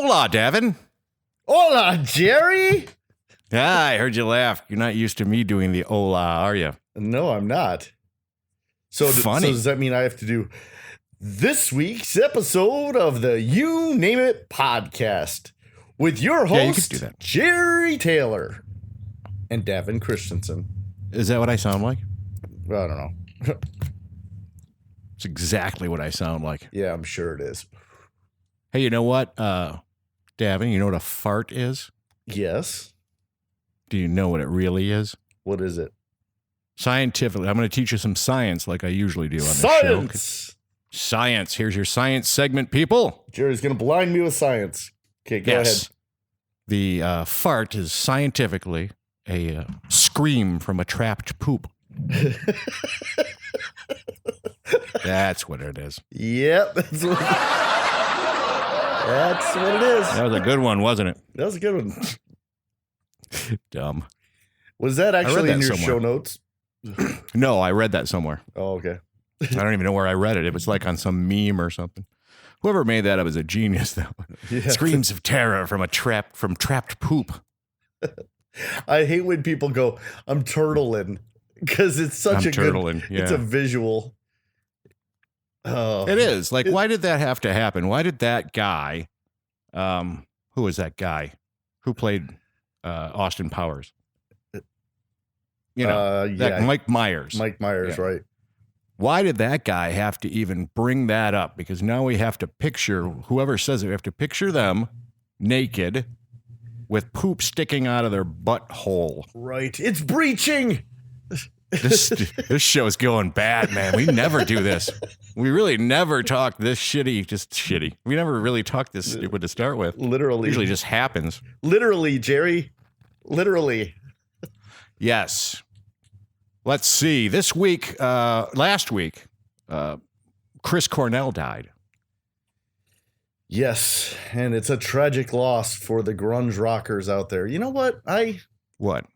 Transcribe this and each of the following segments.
Hola, Davin. Hola, Jerry. Yeah, I heard you laugh. You're not used to me doing the hola, are you? No, I'm not. So does that mean I have to do this week's episode of the You Name It podcast with your host, you could do that. Jerry Taylor and Davin Christensen? Is that what I sound like? Well, I don't know. It's exactly what I sound like. Yeah, I'm sure it is. Hey, you know what, Davin, you know what a fart is? Yes. Do you know what it really is? What is it? Scientifically, I'm going to teach you some science like I usually do on this Science. show. Science. Here's your science segment, people. Jerry's going to blind me with science. Okay, go ahead. The fart is scientifically a scream from a trapped poop. That's what it is. Yep. That's what it is. That was a good one, wasn't it? That was a good one. Dumb. Was that actually in your somewhere. show notes? No, I read that somewhere. Oh, okay. I don't even know where I read it. It was like on some meme or something. Whoever made that up is a genius, though. Yeah. Screams of terror from trapped poop. I hate when people go, I'm turtling, because it's such It's a visual. Oh. It is. Like, why did that have to happen? Why did that guy, who was that guy who played Austin Powers? You know, Mike Myers. Mike Myers, yeah. Right. Why did that guy have to even bring that up? Because now we have to picture, whoever says it, we have to picture them naked with poop sticking out of their butthole. Right. It's breaching. This show's going bad, man. We never do this. We really never talk this shitty. We never really talk this stupid to start with. Literally. It usually just happens. Literally, Jerry. Literally. Yes. Let's see. Last week, Chris Cornell died. Yes, and it's a tragic loss for the grunge rockers out there. You know what? What?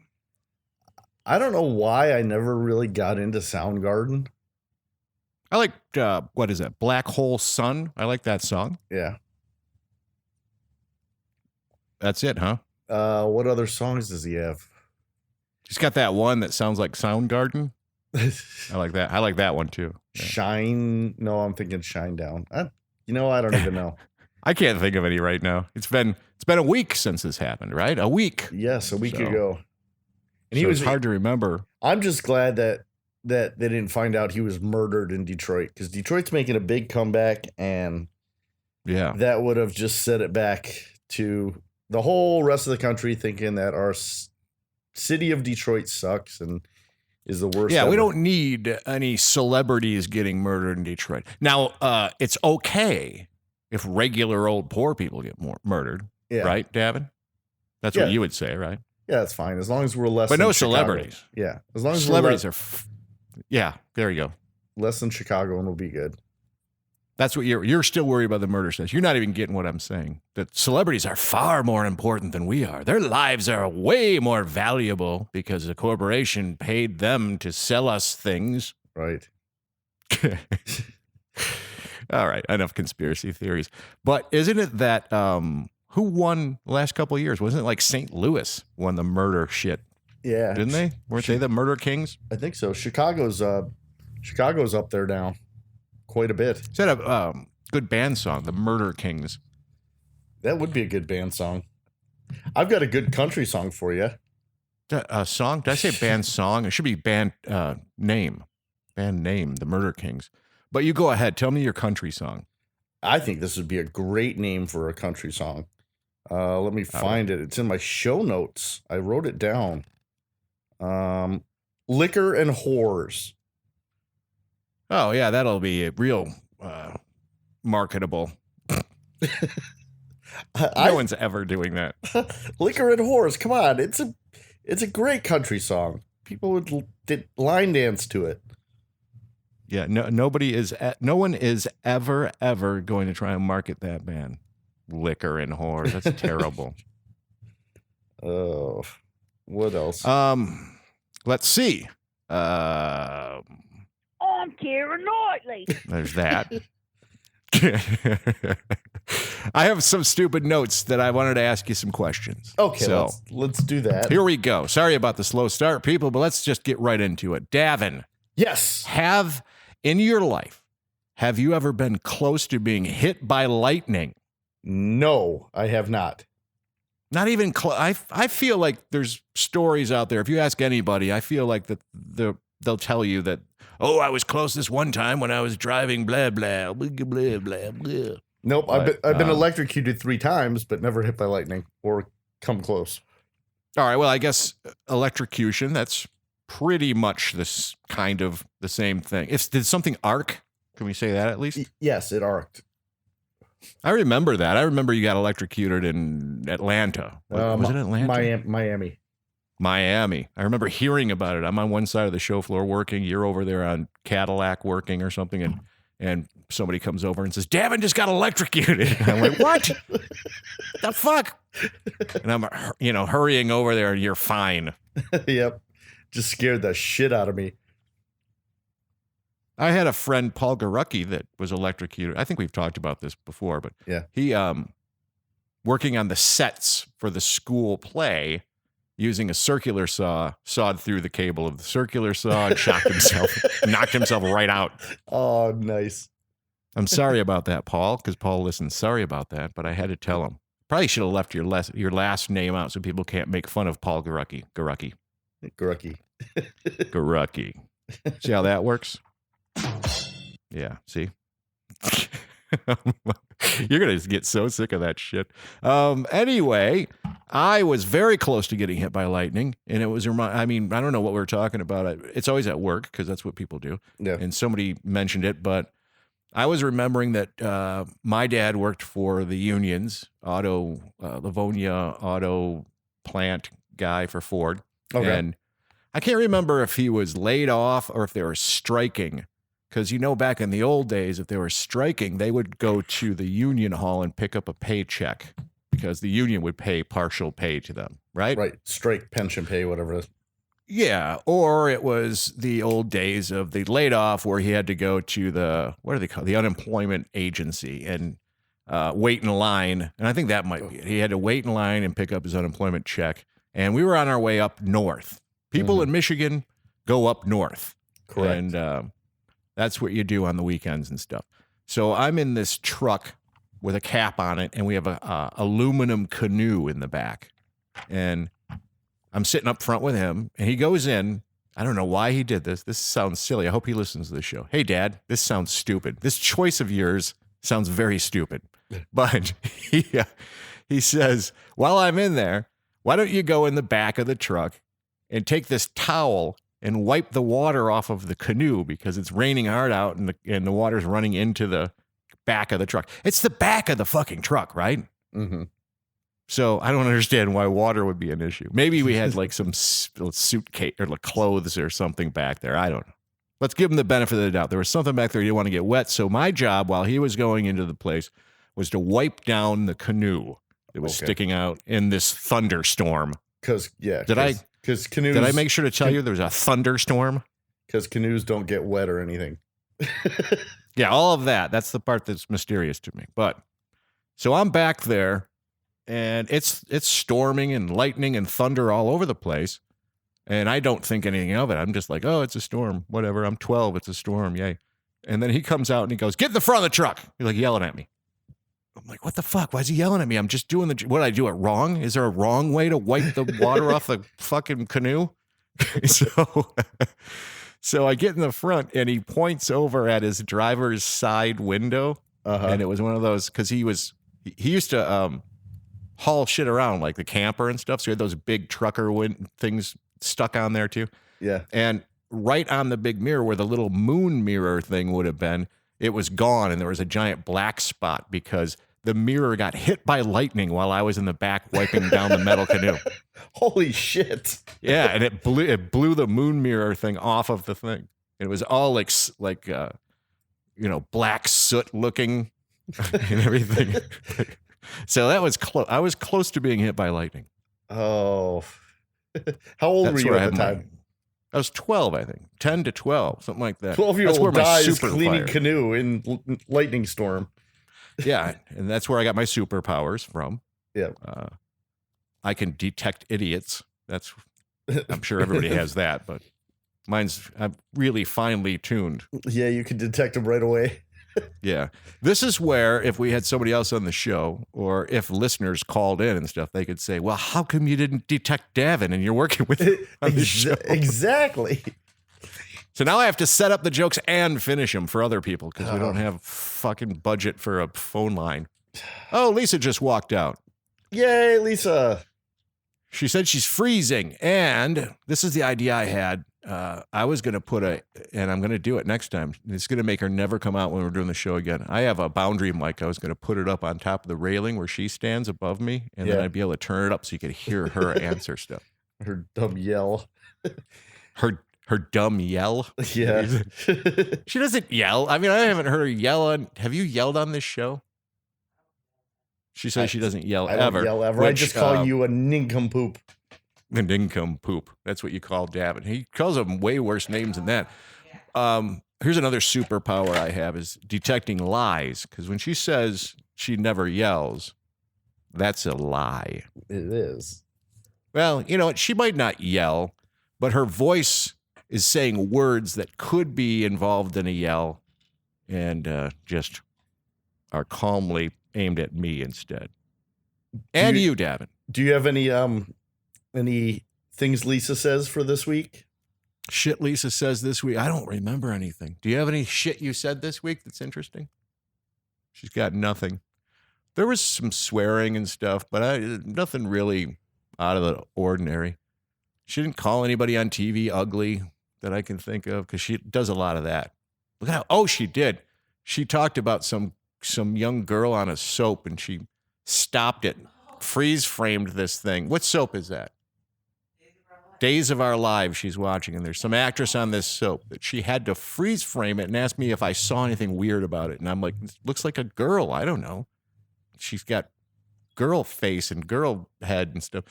I don't know why I never really got into Soundgarden. I like, what is that? Black Hole Sun. I like that song. Yeah. That's it, huh? What other songs does he have? He's got that one that sounds like Soundgarden. I like that. I like that one too. Yeah. Shine. No, I'm thinking Shine Down. I don't even know. I can't think of any right now. It's been a week since this happened, right? A week. Yes, a week ago. And he was hard to remember. I'm just glad that they didn't find out he was murdered in Detroit, because Detroit's making a big comeback, and yeah, that would have just set it back to the whole rest of the country thinking that our city of Detroit sucks and is the worst. Yeah, ever. We don't need any celebrities getting murdered in Detroit. Now, it's okay if regular old poor people get murdered, right, Davin? That's what you would say, right? Yeah, that's fine, as long as we're less. But than no Chicago. celebrities. Yeah, as long as celebrities yeah, there you go. Less than Chicago, and we'll be good. That's what you're still worried about the murder stats. You're not even getting what I'm saying. That celebrities are far more important than we are. Their lives are way more valuable because the corporation paid them to sell us things. Right. All right. Enough conspiracy theories. But isn't it that who won the last couple of years? Wasn't it like St. Louis won the murder shit? Yeah. Didn't they? Weren't they the murder kings? I think so. Chicago's up there now. Quite a bit. Is that a good band song, The Murder Kings? That would be a good band song. I've got a good country song for you. Song? Did I say band song? It should be band name. Band name, The Murder Kings. But you go ahead. Tell me your country song. I think this would be a great name for a country song. Let me find it. It's in my show notes. I wrote it down. Liquor and Whores. Oh, yeah, that'll be real marketable. No one's ever doing that. Liquor and Whores, come on. It's a great country song. People would line dance to it. Yeah, no one is ever going to try and market that band. Liquor and Whores. That's terrible. Oh, what else? Let's see. I'm Keira Knightley. There's that. I have some stupid notes that I wanted to ask you some questions. Okay, so let's do that. Here we go. Sorry about the slow start, people, but let's just get right into it. Davin. Yes. In your life, have you ever been close to being hit by lightning? No, I have not. Not even close. I feel like there's stories out there. If you ask anybody, I feel like that they'll tell you that, oh, I was close this one time when I was driving, blah, blah, blah, blah, blah, blah. Nope, but, I've been electrocuted 3 times, but never hit by lightning or come close. All right, well, I guess electrocution, that's pretty much this kind of the same thing. Did something arc? Can we say that at least? Yes, it arced. I remember that. I remember you got electrocuted in Atlanta. Was it Atlanta? Miami. I remember hearing about it. I'm on one side of the show floor working. You're over there on Cadillac working or something, and somebody comes over and says, Davin just got electrocuted. And I'm like, what? The fuck? And I'm, hurrying over there, and you're fine. Yep. Just scared the shit out of me. I had a friend, Paul Garucki, that was electrocuted. I think we've talked about this before, but yeah, he working on the sets for the school play, using a circular saw, sawed through the cable of the circular saw and shocked himself, knocked himself right out. Oh, nice. I'm sorry about that, Paul, because Paul listens. Sorry about that, but I had to tell him. Probably should have left your last name out so people can't make fun of Paul Garucki. Garucki. See how that works? Yeah, see? You're going to get so sick of that shit. Anyway, I was very close to getting hit by lightning, and it was, I don't know what we were talking about. It's always at work, because that's what people do. Yeah. And somebody mentioned it, but I was remembering that my dad worked for the unions, Livonia auto plant guy for Ford. Okay. And I can't remember if he was laid off or if they were striking. Because, back in the old days, if they were striking, they would go to the union hall and pick up a paycheck because the union would pay partial pay to them, right? Right. Strike, pension pay, whatever it is. Yeah. Or it was the old days of the laid off where he had to go to the unemployment agency and wait in line. And I think that might be it. He had to wait in line and pick up his unemployment check. And we were on our way up north. People in Michigan go up north. Correct. And that's what you do on the weekends and stuff. So I'm in this truck with a cap on it, and we have a aluminum canoe in the back. And I'm sitting up front with him, and he goes in. I don't know why he did this. This sounds silly. I hope he listens to the show. Hey, Dad, this sounds stupid. This choice of yours sounds very stupid. But he says, while I'm in there, why don't you go in the back of the truck and take this towel and wipe the water off of the canoe because it's raining hard out and the water's running into the back of the truck. It's the back of the fucking truck, right? Mm-hmm. So I don't understand why water would be an issue. Maybe we had like some suitcase or like clothes or something back there. I don't know. Let's give him the benefit of the doubt. There was something back there he didn't want to get wet. So my job while he was going into the place was to wipe down the canoe that was sticking out in this thunderstorm. Because canoes. Did I make sure to tell you there was a thunderstorm? Because canoes don't get wet or anything. Yeah, all of that. That's the part that's mysterious to me. But so I'm back there, and it's storming and lightning and thunder all over the place, and I don't think anything of it. I'm just like, oh, it's a storm. Whatever. I'm 12. It's a storm. Yay. And then he comes out and he goes, get in the front of the truck. He's like yelling at me. I'm like, what the fuck? Why is he yelling at me? I'm just doing what did I do it wrong? Is there a wrong way to wipe the water off the fucking canoe? So I get in the front and he points over at his driver's side window. And it was one of those, because he used to haul shit around like the camper and stuff. So he had those big trucker things stuck on there too. Yeah. And right on the big mirror where the little moon mirror thing would have been, it was gone, and there was a giant black spot because the mirror got hit by lightning while I was in the back wiping down the metal canoe. Holy shit. Yeah, and it blew the moon mirror thing off of the thing. And it was all like black soot looking and everything. So that was close. I was close to being hit by lightning. Oh. How old were you at the time? I was 12, I think. 10 to 12, something like that. 12-year-old dies cleaning canoe in lightning storm. Yeah, and that's where I got my superpowers from. Yeah. I can detect idiots. I'm sure everybody has that, but mine's really finely tuned. Yeah, you can detect them right away. Yeah. This is where if we had somebody else on the show or if listeners called in and stuff, they could say, well, how come you didn't detect Davin and you're working with him on the show? Exactly. So now I have to set up the jokes and finish them for other people because we don't have fucking budget for a phone line. Oh, Lisa just walked out. Yay, Lisa. She said she's freezing. And this is the idea I had. I was going to and I'm going to do it next time. It's going to make her never come out when we're doing the show again. I have a boundary mic. I was going to put it up on top of the railing where she stands above me. And then I'd be able to turn it up so you could hear her answer stuff. Her dumb yell. Her dumb yell. Yeah. She doesn't yell. I mean, I haven't heard her yell have you yelled on this show? She says she doesn't yell ever. I don't yell ever. I just call you a nincompoop. A nincompoop. That's what you call Davin. He calls them way worse names than that. Here's another superpower I have is detecting lies. Because when she says she never yells, that's a lie. It is. Well, you know what? She might not yell, but her voice is saying words that could be involved in a yell and just are calmly aimed at me instead. And you, Davin. Do you have any things Lisa says for this week? Shit Lisa says this week. I don't remember anything. Do you have any shit you said this week that's interesting? She's got nothing. There was some swearing and stuff, but nothing really out of the ordinary. She didn't call anybody on TV ugly that I can think of because she does a lot of that. Look at how, oh, she did. She talked about some young girl on a soap and she stopped it, freeze framed this thing. What soap is that? Days of Our Lives she's watching, and there's some actress on this soap that she had to freeze frame it and ask me if I saw anything weird about it. And I'm like, it looks like a girl. I don't know. She's got girl face and girl head and stuff.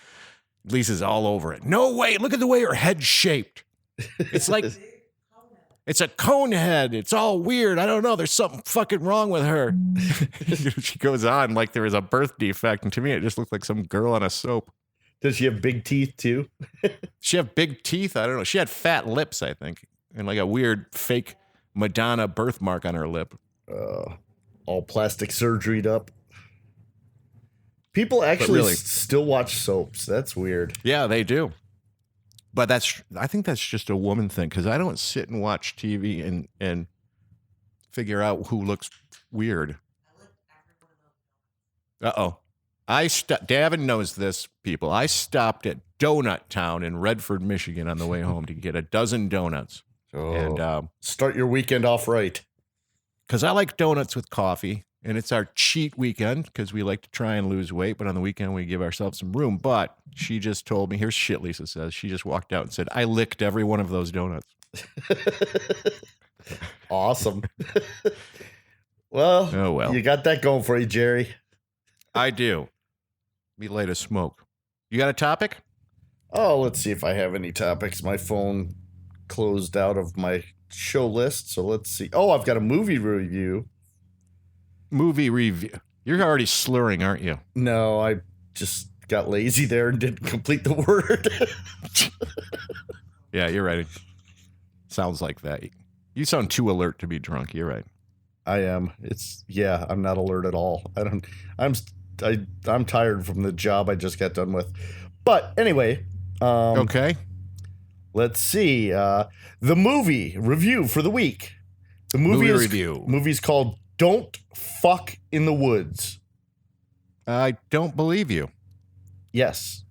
Lisa's all over it. No way. Look at the way her head's shaped. It's like, it's a cone head. It's all weird. I don't know. There's something fucking wrong with her. She goes on like there was a birth defect. And to me, it just looked like some girl on a soap. Does she have big teeth too? She have big teeth? I don't know. She had fat lips, I think. And like a weird fake Madonna birthmark on her lip. All plastic surgeryed up. People actually still watch soaps. That's weird. Yeah, they do. But I think that's just a woman thing because I don't sit and watch TV and figure out who looks weird. Uh-oh. Davin knows this, people. I stopped at Donut Town in Redford, Michigan on the way home to get a dozen donuts. Oh, and start your weekend off right. Because I like donuts with coffee, and it's our cheat weekend because we like to try and lose weight, but on the weekend we give ourselves some room. But she just told me, here's shit Lisa says. She just walked out and said, I licked every one of those donuts. Awesome. Well, oh, well, you got that going for you, Jerry. I do. Me light a smoke. You got a topic? Oh, let's see if I have any topics. My phone closed out of my show list, so let's see. Oh, I've got a movie review. Movie review. You're already slurring, aren't you? No, I just got lazy there and didn't complete the word. Yeah, you're right. Sounds like that. You sound too alert to be drunk. You're right. I am. I'm not alert at all. I'm tired from the job I just got done with. But anyway, okay. Let's see. The movie review for the week. The movie's called Don't Fuck in the Woods. I don't believe you. Yes.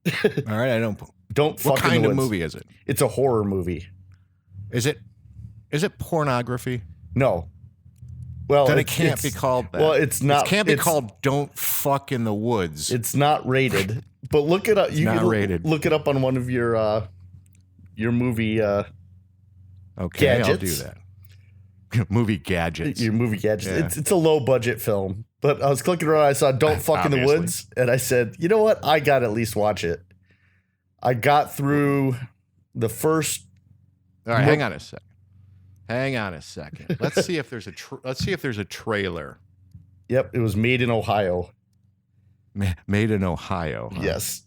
All right, I don't. Don't fuck in the woods. What kind of movie is it? It's a horror movie. Is it pornography? No. Well, then it can't be called that. Well, it's not. It can't be called "Don't Fuck in the Woods." It's not rated, but look it up. You can rated. Look it up on one of your movie. Okay, gadgets. I'll do that. Movie gadgets. Your movie gadgets. Yeah. It's a low budget film, but I was clicking around. I saw "Don't Fuck in the Woods," and I said, "You know what? I got to at least watch it." I got through the first. All right, hang on a second. Let's see if there's a trailer. Yep, it was made in Ohio. Made in Ohio. Huh? Yes.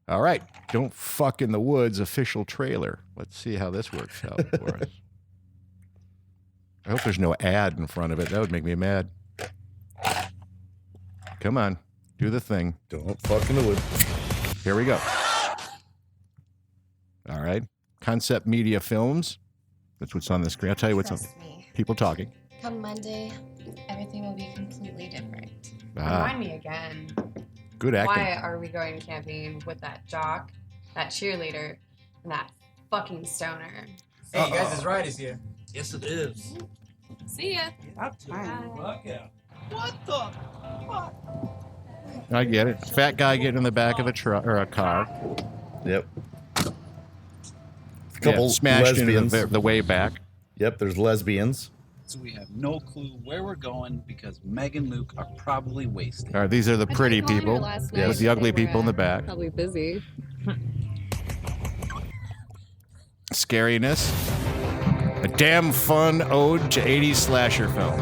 All right. Don't Fuck in the Woods official trailer. Let's see how this works out for us. I hope there's no ad in front of it. That would make me mad. Come on. Do the thing. Don't fuck in the woods. Here we go. All right. Concept Media Films. That's what's on the screen. I'll tell you what's on. People talking. Come Monday, everything will be completely different. Remind me again. Good acting. Why are we going camping with that jock, that cheerleader, and that fucking stoner? Hey, you guys, this ride is here. Yes, it is. See ya. What the fuck? I get it. Fat guy getting in the back of a truck or a car. Yep. A couple smashed lesbians. into the way back. Yep, there's lesbians. So we have no clue where we're going because Meg and Luke are probably wasted. All right, these are the pretty people with the ugly people in the back. Probably busy. Scariness. A damn fun ode to 80s slasher film.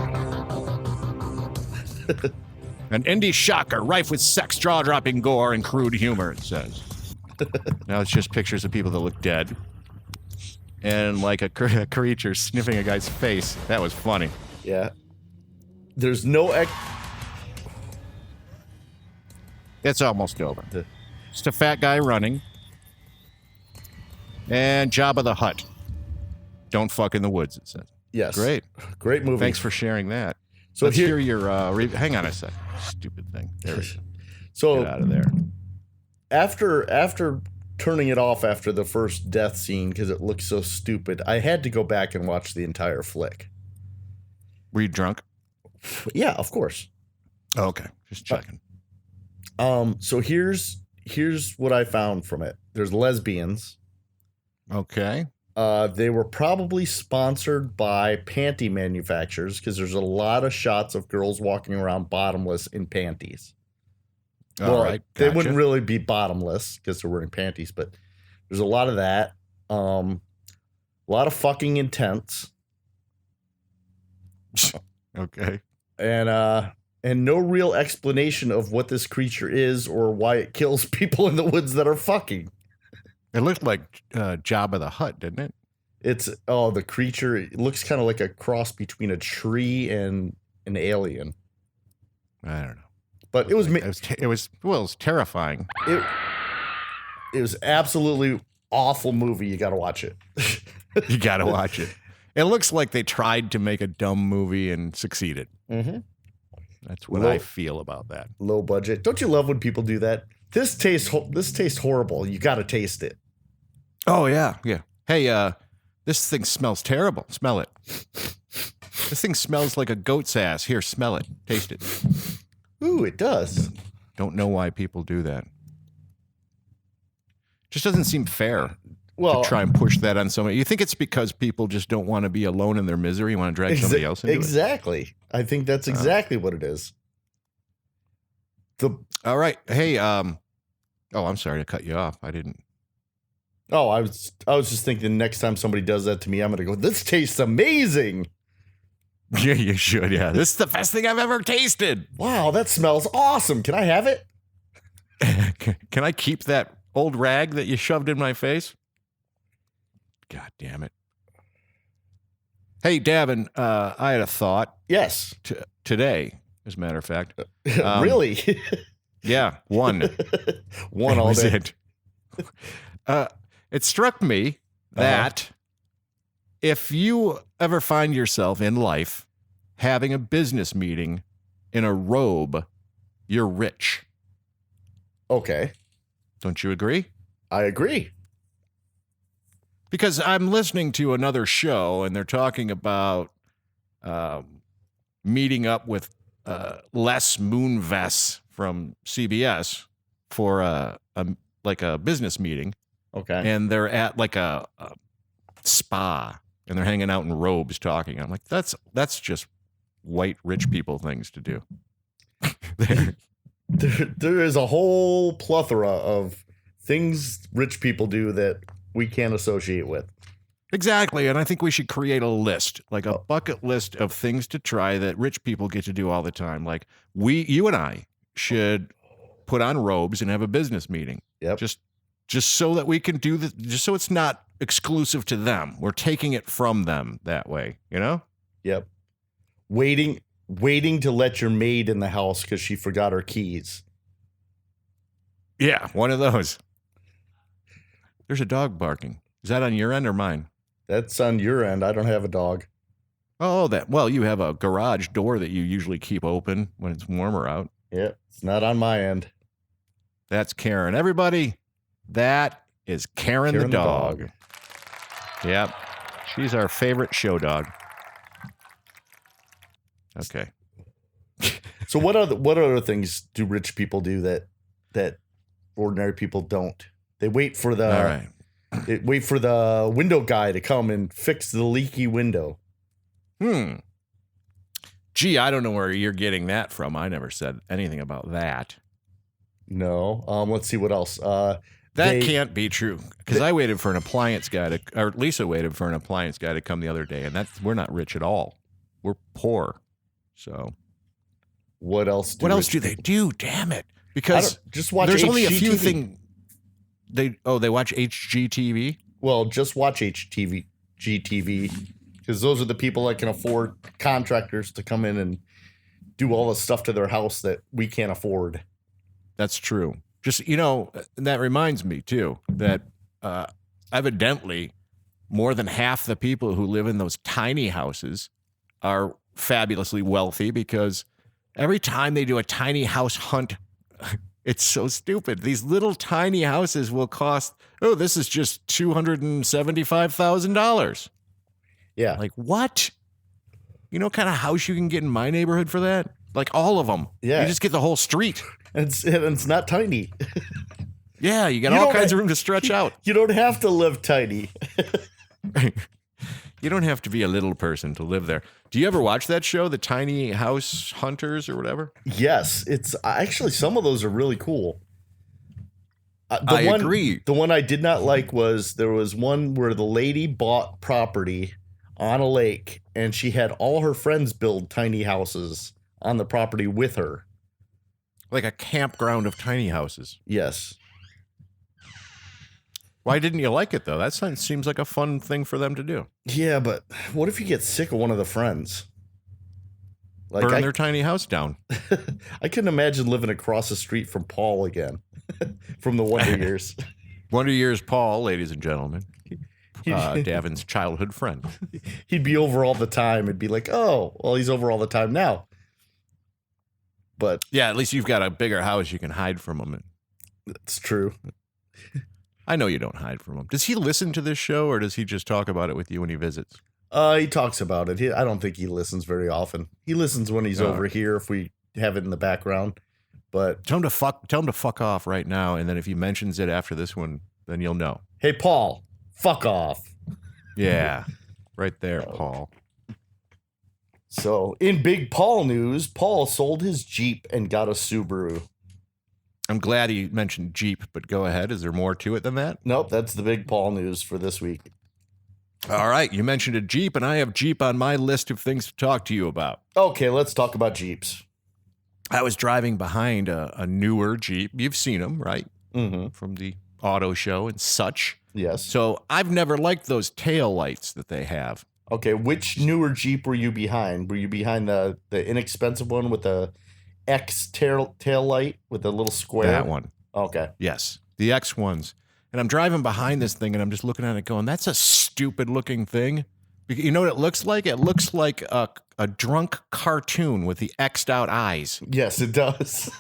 An indie shocker rife with sex, jaw-dropping gore, and crude humor, it says. Now it's just pictures of people that look dead. And like a creature sniffing a guy's face. That was funny. Yeah. There's no... It's almost over. Just a fat guy running. And Jabba the Hutt. Don't Fuck in the Woods, it says. Yes. Great. Great movie. Thanks for sharing that. So Let's hear your... hang on a sec. Stupid thing. There we go. So Get out of there. After turning it off after the first death scene because it looked so stupid, I had to go back and watch the entire flick. Were you drunk? Yeah, of course. Oh, okay. Just checking. So here's what I found from it. There's lesbians. Okay. They were probably sponsored by panty manufacturers because there's a lot of shots of girls walking around bottomless in panties. All right. They wouldn't really be bottomless because they're wearing panties, but there's a lot of that. A lot of fucking intense. Okay. And no real explanation of what this creature is or why it kills people in the woods that are fucking. It looked like Jabba the Hutt, didn't it? The creature, it looks kind of like a cross between a tree and an alien. I don't know. But it was terrifying. It was absolutely awful movie. You got to watch it. You got to watch it. It looks like they tried to make a dumb movie and succeeded. Mm-hmm. That's what I feel about that. Low budget. Don't you love when people do that? This tastes horrible. You got to taste it. Oh yeah, yeah. Hey, this thing smells terrible. Smell it. This thing smells like a goat's ass. Here, smell it. Taste it. Ooh, it does. Don't know why people do that. Just doesn't seem fair to try and push that on somebody. You think it's because people just don't want to be alone in their misery, want to drag somebody else into it? Exactly. I think that's exactly what it is. All right. Hey, I'm sorry to cut you off. I didn't. Oh, I was just thinking next time somebody does that to me, I'm going to go, this tastes amazing. Yeah, you should. Yeah. This is the best thing I've ever tasted. Wow, that smells awesome. Can I have it? Can I keep that old rag that you shoved in my face? God damn it. Hey, Davin, I had a thought. Yes. Today, as a matter of fact. Really? Yeah, one. One all day. It struck me that if you ever find yourself in life having a business meeting in a robe, you're rich. Okay. Don't you agree? I agree. Because I'm listening to another show and they're talking about meeting up with Les Moonves from CBS for a business meeting. Okay. And they're at like a spa and they're hanging out in robes talking. I'm like, that's just white rich people things to do. There is a whole plethora of things rich people do that we can't associate with. Exactly. And I think we should create a list, like a bucket list of things to try that rich people get to do all the time. Like you and I should put on robes and have a business meeting. Yep. Just so that we can do this, just so it's not exclusive to them. We're taking it from them that way, you know? Yep. Waiting to let your maid in the house because she forgot her keys. Yeah, one of those. There's a dog barking. Is that on your end or mine? That's on your end. I don't have a dog. Oh, well, you have a garage door that you usually keep open when it's warmer out. Yeah, it's not on my end. That's Karen. Everybody, that is Karen the dog. Yep. She's our favorite show dog. Okay. So what other things do rich people do that ordinary people don't? They wait for the All right. They wait for the window guy to come and fix the leaky window. Gee, I don't know where you're getting that from. I never said anything about that. No. Let's see what else. That can't be true because I waited for an appliance guy or Lisa waited for an appliance guy to come the other day, and we're not rich at all. We're poor. So, what else do they do? Damn it! Because just watch. There's HGTV. only a few things. They watch HGTV. Well, just watch HGTV because those are the people that can afford contractors to come in and do all the stuff to their house that we can't afford. That's true. Just, that reminds me too that evidently more than half the people who live in those tiny houses are fabulously wealthy because every time they do a tiny house hunt, it's so stupid. These little tiny houses will cost, this is just $275,000. Yeah. Like, what? You know what kind of house you can get in my neighborhood for that? Like all of them. Yeah. You just get the whole street. It's not tiny. Yeah, you got all kinds of room to stretch out. You don't have to live tiny. You don't have to be a little person to live there. Do you ever watch that show, The Tiny House Hunters or whatever? Yes, it's actually some of those are really cool. I agree. The one I did not like was there was one where the lady bought property on a lake and she had all her friends build tiny houses on the property with her. Like a campground of tiny houses. Yes. Why didn't you like it, though? That seems like a fun thing for them to do. Yeah, but what if you get sick of one of the friends? Like burn their tiny house down. I couldn't imagine living across the street from Paul again, from the Wonder Years. Wonder Years Paul, ladies and gentlemen. Davin's childhood friend. He'd be over all the time. It'd be like, oh, well, he's over all the time now. But yeah, at least you've got a bigger house you can hide from him. That's true. I know you don't hide from him. Does he listen to this show or does he just talk about it with you when he visits? He talks about it. I don't think he listens very often. He listens when he's over here if we have it in the background. But tell him to fuck off right now, and then if he mentions it after this one, then you'll know. Hey, Paul, fuck off. Yeah, right there, Paul. So, in big Paul news, Paul sold his Jeep and got a Subaru. I'm glad he mentioned Jeep, but go ahead. Is there more to it than that? Nope, that's the big Paul news for this week. All right, you mentioned a Jeep, and I have Jeep on my list of things to talk to you about. Okay, let's talk about Jeeps. I was driving behind a newer Jeep. You've seen them, right? Mm-hmm. From the auto show and such. Yes. So I've never liked those tail lights that they have. Okay, which newer Jeep were you behind? Were you behind the inexpensive one with the X tail light with the little square? That one. Okay. Yes, the X ones. And I'm driving behind this thing, and I'm just looking at it going, that's a stupid-looking thing. You know what it looks like? It looks like a drunk cartoon with the X'd out eyes. Yes, it does.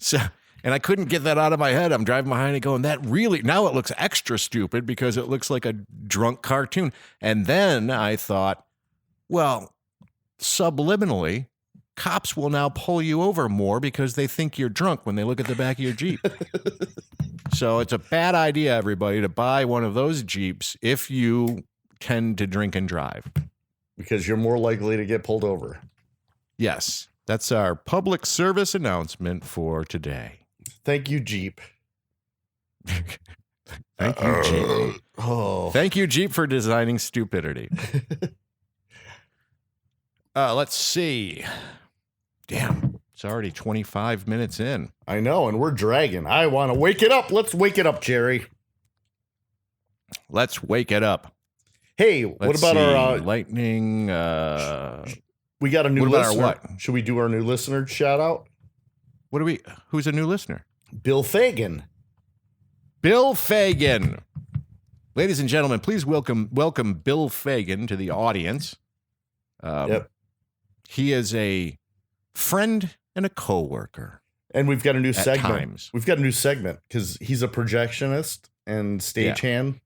So, and I couldn't get that out of my head. I'm driving behind it going, now it looks extra stupid because it looks like a drunk cartoon. And then I thought, well, subliminally, cops will now pull you over more because they think you're drunk when they look at the back of your Jeep. So it's a bad idea, everybody, to buy one of those Jeeps if you tend to drink and drive. Because you're more likely to get pulled over. Yes. That's our public service announcement for today. Thank you, Jeep. Thank you, Jeep. Oh. Thank you, Jeep, for designing stupidity. Let's see. Damn, it's already 25 minutes in. I know, and we're dragging. I want to wake it up. Let's wake it up, Jerry. Let's wake it up. Hey, what about our lightning? We got a new what about listener. our what? Should we do our new listener shout out? Who's a new listener? Bill Fagan. Bill Fagan. Ladies and gentlemen, please welcome Bill Fagan to the audience. Yep. He is a friend and a coworker. And we've got a new At segment. times. We've got a new segment because he's a projectionist and stagehand.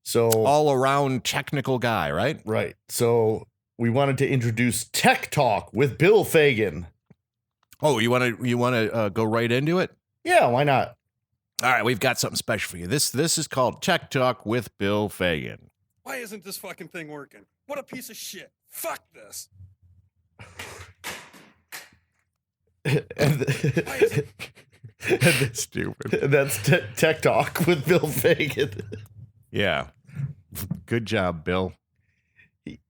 So All around technical guy, right? right. So we wanted to introduce Tech Talk with Bill Fagan. Oh, you want to go right into it? Yeah, why not? All right, we've got something special for you. This is called Tech Talk with Bill Fagan. Why isn't this fucking thing working? What a piece of shit. Fuck this. and Stupid. that's Tech Talk with Bill Fagan. Yeah. Good job, Bill.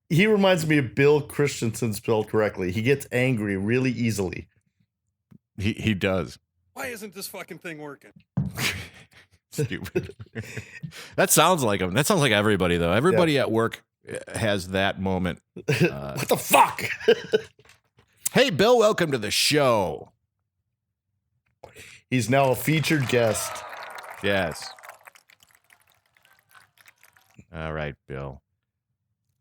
He reminds me of Bill Christensen spelled correctly. He gets angry really easily. He does. Why isn't this fucking thing working? Stupid. That sounds like him. That sounds like everybody, though. Everybody at work has that moment. What the fuck? Hey, Bill, welcome to the show. He's now a featured guest. Yes. All right, Bill.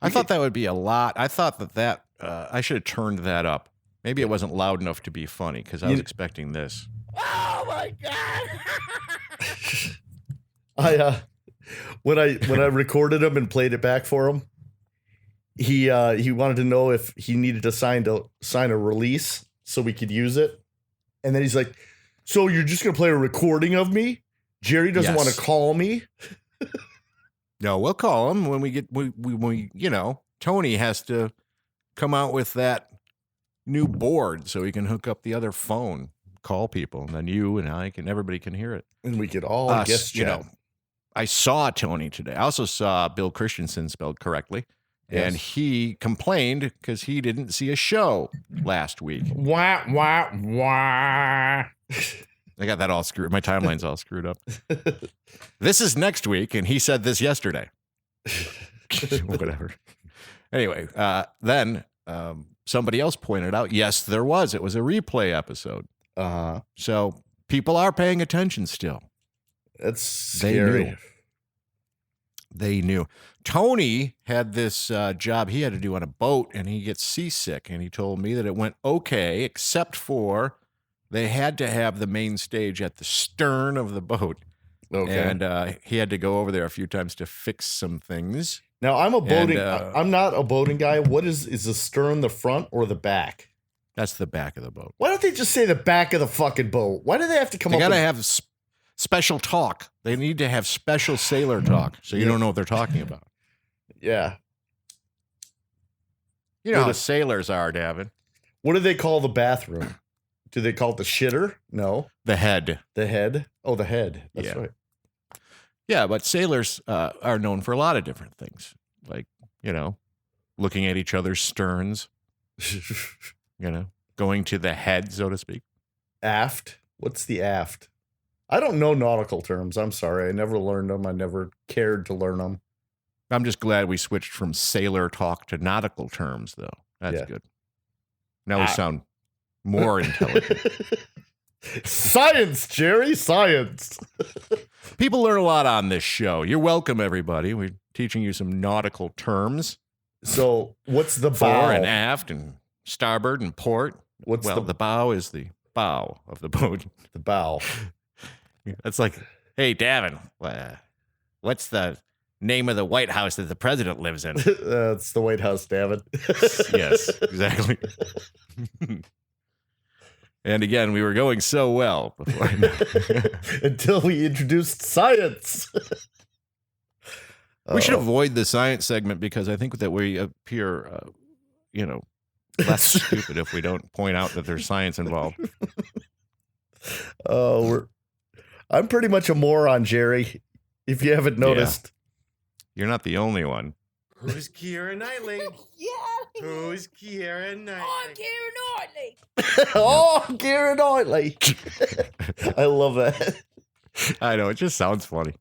I thought that would be a lot. I thought that I should have turned that up. Maybe it wasn't loud enough to be funny because I was expecting this. Oh my god! When I recorded him and played it back for him, he wanted to know if he needed to sign a release so we could use it, and then he's like, "So you're just gonna play a recording of me? Jerry doesn't want to call me." No, we'll call him when we get we Tony has to come out with that new board so he can hook up the other phone, call people, and then you and everybody can hear it. And we could all guess chat. I saw Tony today. I also saw Bill Christensen spelled correctly. Yes. And he complained because he didn't see a show last week. Wah, wah, wah. I got that all screwed. My timeline's all screwed up. This is next week, and he said this yesterday. Whatever. Anyway, then somebody else pointed out, yes, there was. It was a replay episode. So people are paying attention still. That's scary. They knew. Tony had this job he had to do on a boat, and he gets seasick, and he told me that it went okay, except for they had to have the main stage at the stern of the boat. Okay. And he had to go over there a few times to fix some things. Now I'm a boating. I'm not a boating guy. What is the stern, the front or the back? That's the back of the boat. Why don't they just say the back of the fucking boat? Why do they have to come They up? gotta have special talk. They need to have special sailor talk, so you don't know what they're talking about. Yeah. You know how sailors are, Davin. What do they call the bathroom? Do they call it the shitter? No. The head. The head? Oh, the head. That's Yeah. right. Yeah, but sailors are known for a lot of different things, like looking at each other's sterns. Going to the head, so to speak. Aft? What's the aft? I don't know nautical terms. I'm sorry. I never learned them. I never cared to learn them. I'm just glad we switched from sailor talk to nautical terms, though. That's good. Now we sound more intelligent. Science, Jerry, science. People learn a lot on this show. You're welcome, everybody. We're teaching you some nautical terms. So what's the bow? Fore and aft and starboard and port. What's the bow is the bow of the boat. The bow. That's like, hey, Davin, what's the name of the White House that the president lives in? That's the White House, Davin. Yes, exactly. And again, we were going so well before until we introduced science. We should avoid the science segment because I think that we appear, less stupid if we don't point out that there's science involved. I'm pretty much a moron, Jerry. If you haven't noticed. You're not the only one. Who's Keira Knightley? Who's Keira Knightley? Oh, Keira Knightley. I love that. I know, it just sounds funny.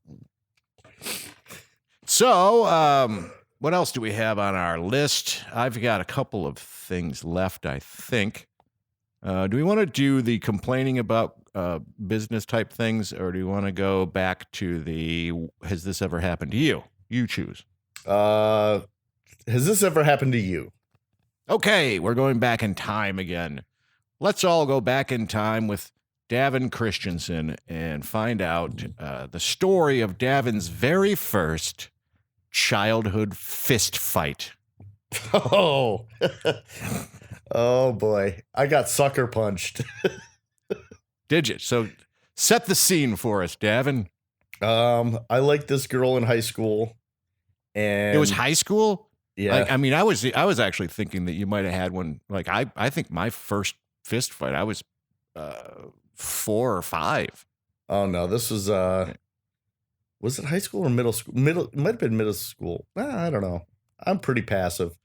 So, what else do we have on our list? I've got a couple of things left, I think. Do we want to do the complaining about business type things, or do you want to go back to the has this ever happened to you? You choose. Has this ever happened to you? Okay, we're going back in time again. Let's all go back in time with Davin Christensen and find out the story of Davin's very first childhood fist fight. Oh. Oh boy. I got sucker punched. Did you? So set the scene for us, Davin. I liked this girl in high school, and It was high school? yeah. Like, I mean, I was actually thinking that you might have had one. Like, I think my first fist fight, I was 4 or 5. Oh no, this was it high school or middle school? It might have been middle school. I don't know. I'm pretty passive.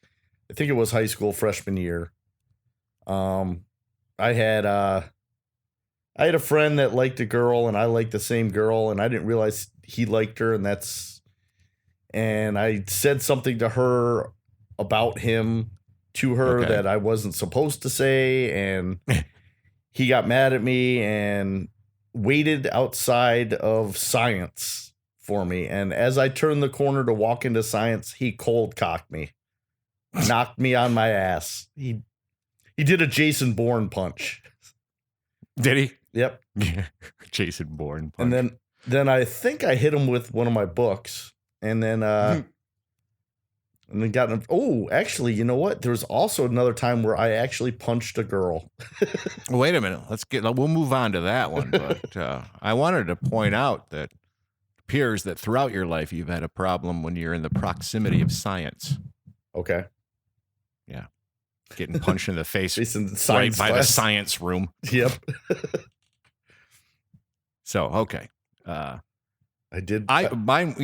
I think it was high school freshman year. I had a friend that liked a girl, and I liked the same girl, and I didn't realize he liked her, and I said something to her about him to her Okay. that I wasn't supposed to say, and he got mad at me and waited outside of science for me. And as I turned the corner to walk into science, he cold cocked me, knocked me on my ass. He did a Jason Bourne punch. Did he? Yep. Yeah. Jason Bourne. And then I think I hit him with one of my books, and then got him. Oh, actually, you know what? There was also another time where I actually punched a girl. Wait a minute. We'll move on to that one. But I wanted to point out that it appears that throughout your life you've had a problem when you're in the proximity of science. Okay. Getting punched in the face Jason, right science by the class. science room. Yep. So, okay. I did. Mine,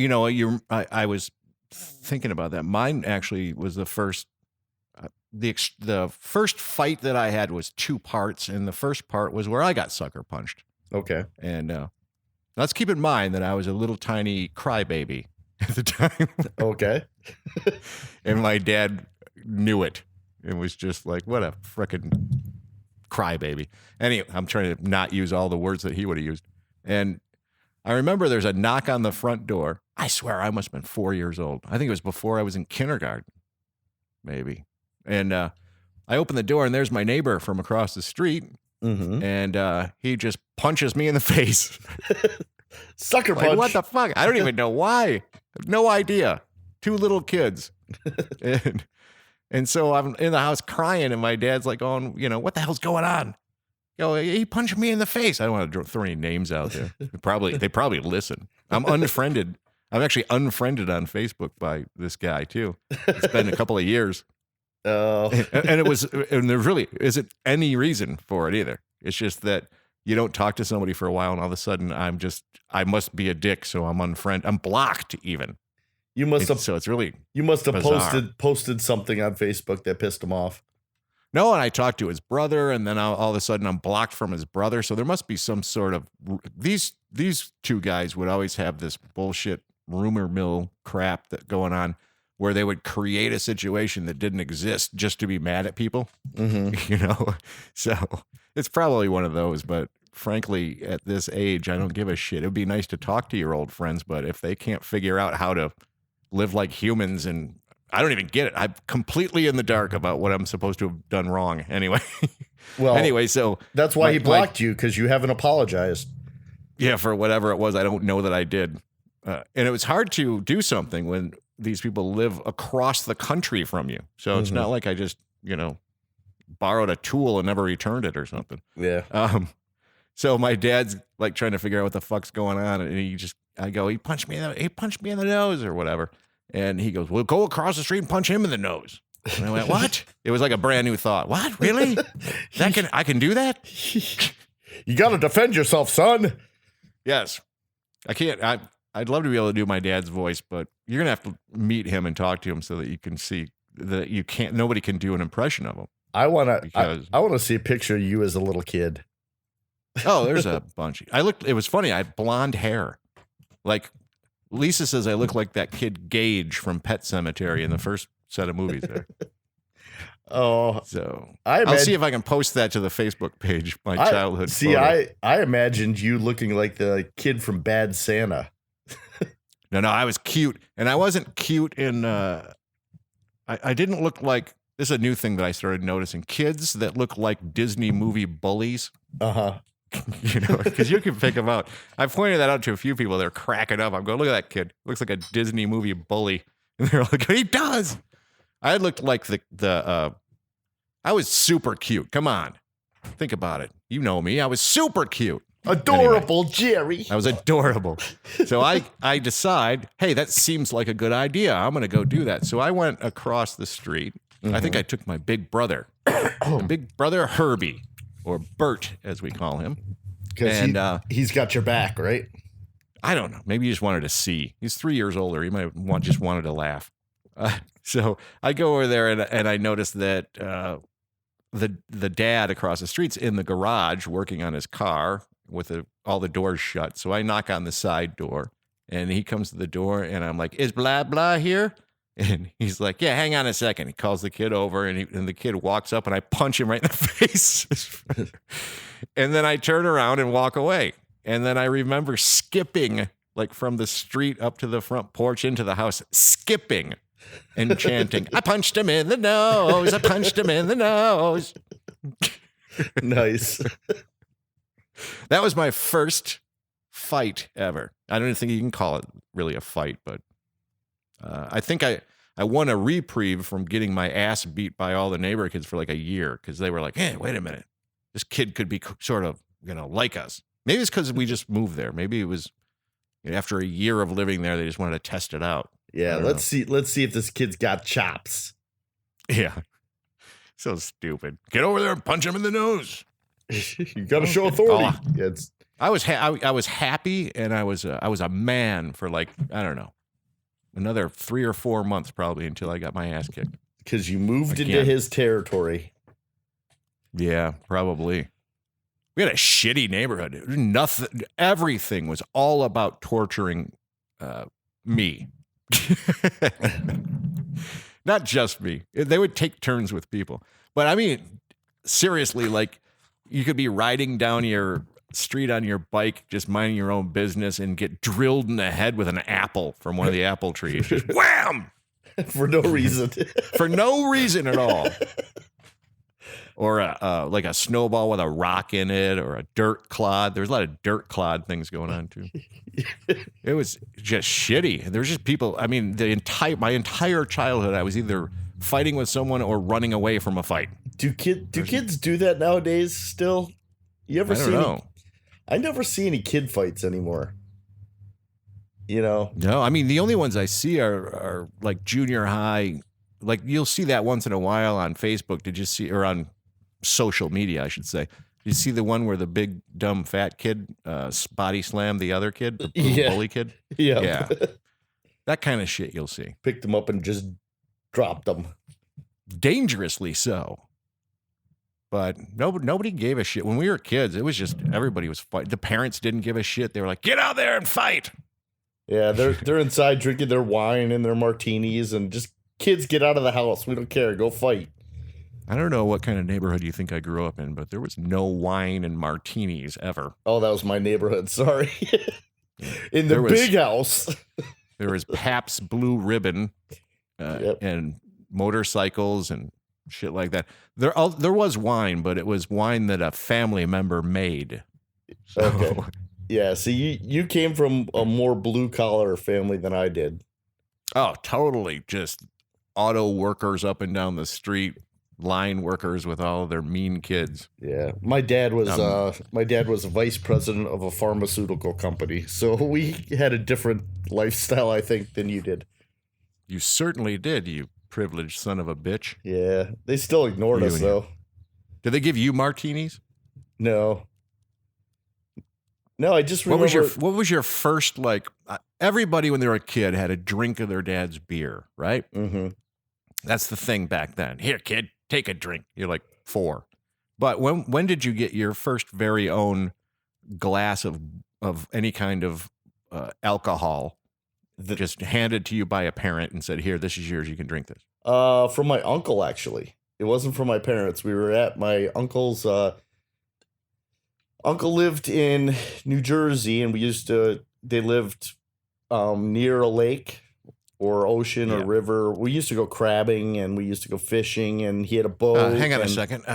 I was thinking about that. Mine actually was the first. The first fight that I had was 2 parts, and the first part was where I got sucker punched. Okay. And let's keep in mind that I was a little tiny crybaby at the time, Okay. and my dad knew it. It was just like, what a frickin' crybaby. Anyway, I'm trying to not use all the words that he would have used. And I remember there's a knock on the front door. I swear I must have been 4 years old. I think it was before I was in kindergarten, maybe. And I open the door, and there's my neighbor from across the street. Mm-hmm. And he just punches me in the face. Sucker Like, punch. what the fuck? I don't even know why. No idea. 2 little kids. And so I'm in the house crying, and my dad's like, "Oh, what the hell's going on?" He punched me in the face. I don't want to throw any names out there. They probably listen. I'm unfriended. I'm actually unfriended on Facebook by this guy too. It's been a couple of years. Oh. And there really isn't any reason for it either. It's just that you don't talk to somebody for a while, and all of a sudden I must be a dick, so I'm unfriended. I'm blocked even. You must have. So it's really You must have bizarre. posted something on Facebook that pissed him off. no. And I talked to his brother, and then all of a sudden I'm blocked from his brother. So there must be some sort of these 2 guys would always have this bullshit rumor mill crap that going on, where they would create a situation that didn't exist just to be mad at people. Mm-hmm. So it's probably one of those. But frankly, at this age, I don't give a shit. It would be nice to talk to your old friends, but if they can't figure out how to live like humans, and I don't even get it. I'm completely in the dark about what I'm supposed to have done wrong. Anyway, so That's why my- he blocked you, because you haven't apologized. yeah, for whatever it was, I don't know that I did. And it was hard to do something when these people live across the country from you. So it's not like I just, borrowed a tool and never returned it or something. Yeah. So my dad's like trying to figure out what the fuck's going on. And he punched me in the nose or whatever. And he goes, well, go across the street and punch him in the nose. And I went, what? It was like a brand new thought. What? Really? I can do that? You got to defend yourself, son. Yes. I can't. I'd love to be able to do my dad's voice, but you're gonna have to meet him and talk to him so that you can see that you can't. Nobody can do an impression of him. I want Because- to see a picture of you as a little kid. Oh, there's a bunch. It was funny. I had blonde hair. Like Lisa says, I look like that kid Gage from Pet Cemetery in the first set of movies there. Oh, So I'll I'll see if I can post that to the Facebook page. My childhood. See, photo. I imagined you looking like the kid from Bad Santa. No, I was cute, and I wasn't cute in. I didn't look like. This is a new thing that I started noticing. Kids that look like Disney movie bullies. Uh-huh. Because you can pick them out. I pointed that out to a few people. They're cracking up. I'm going, look at that kid. Looks like a Disney movie bully. And they're like, he does. I looked like I was super cute. Come on. Think about it. You know me. I was super cute. Adorable, Jerry. I was adorable. So I decide, hey, that seems like a good idea. I'm going to go do that. So I went across the street. I think I took my big brother, big brother Herbie, or Bert, as we call him. Because he's got your back, right? I don't know. Maybe he just wanted to see. He's 3 years older. He might have just wanted to laugh. So I go over there and I notice that the dad across the street's in the garage working on his car with all the doors shut. So I knock on the side door and he comes to the door and I'm like, is blah, blah here? And he's like, yeah, hang on a second. He calls the kid over and the kid walks up and I punch him right in the face. And then I turn around and walk away. And then I remember skipping like from the street up to the front porch into the house, skipping and chanting, I punched him in the nose. I punched him in the nose. Nice. That was my first fight ever. I don't even think you can call it really a fight, but I think I won a reprieve from getting my ass beat by all the neighbor kids for like a year because they were like, hey, wait a minute. This kid could be sort of, like us. Maybe it's because we just moved there. Maybe it was after a year of living there, they just wanted to test it out. Yeah, let's see if this kid's got chops. Yeah. So stupid. Get over there and punch him in the nose. You got to show authority. Oh. Yeah, I was happy and I was a man for like, I don't know, another 3 or 4 months probably until I got my ass kicked. Because you moved into Again. his territory. Yeah, probably. We had a shitty neighborhood. Nothing. Everything was all about torturing me. Not just me. They would take turns with people. But I mean, seriously, like you could be riding down your street on your bike, just minding your own business, and get drilled in the head with an apple from one of the apple trees. Just wham! For no reason. For no reason at all. Or like a snowball with a rock in it, or a dirt clod. There's a lot of dirt clod things going on too. It was just shitty. There was just people. I mean, my entire childhood, I was either fighting with someone or running away from a fight. Do kids do that nowadays still? You ever I don't see? know. I never see any kid fights anymore. No, I mean the only ones I see are like junior high. Like you'll see that once in a while on Facebook. Did you see, or on social media, I should say? Did you see the one where the big dumb fat kid body slammed the other kid, the bully kid? Yeah. That kind of shit you'll see. Picked them up and just dropped them. Dangerously so. But nobody gave a shit. When we were kids, it was just everybody was fighting. The parents didn't give a shit. They were like, get out there and fight. Yeah, they're inside drinking their wine and their martinis and just, kids, get out of the house. We don't care. Go fight. I don't know what kind of neighborhood you think I grew up in, but there was no wine and martinis ever. Oh, that was my neighborhood. Sorry. In the There was- big house. There was Pabst Blue Ribbon and motorcycles and shit like that. There was wine, but it was wine that a family member made. So, Okay. Yeah, so you came from a more blue collar family than I did. Oh, totally. Just auto workers up and down the street, line workers with all of their mean kids. Yeah, my dad was a vice president of a pharmaceutical company, so we had a different lifestyle, I think, than you did. You certainly did, you privileged son of a bitch. Yeah, they still ignored You us and though. Did they give you martinis? No, I just remember. What was your first, like, everybody when they were a kid had a drink of their dad's beer, right? Mm-hmm. That's the thing back then. Here, kid, take a drink. You're like 4. But when did you get your first very own glass of any kind of alcohol just handed to you by a parent and said, here, this is yours. You can drink this. From my uncle, actually. It wasn't from my parents. We were at my uncle's. Uncle lived in New Jersey, and they lived near a lake or ocean or river. We used to go crabbing, and we used to go fishing, and he had a boat. Hang on a second.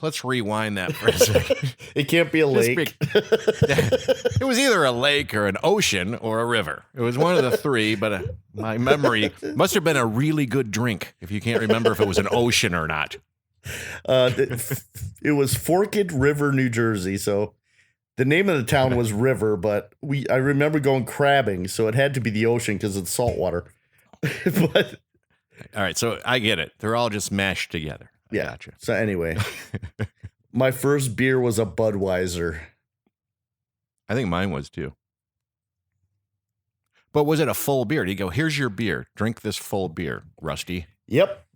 Let's rewind that for a second. It can't be a lake. It was either a lake or an ocean or a river. It was one of the 3, but my memory must have been a really good drink if you can't remember if it was an ocean or not. It was Forked River, New Jersey. So the name of the town was River, but I remember going crabbing, so it had to be the ocean because it's saltwater. But all right, so I get it. They're all just mashed together. I gotcha. So anyway, my first beer was a Budweiser. I think mine was too. But was it a full beer? Did you go, here's your beer. Drink this full beer, Rusty? Yep.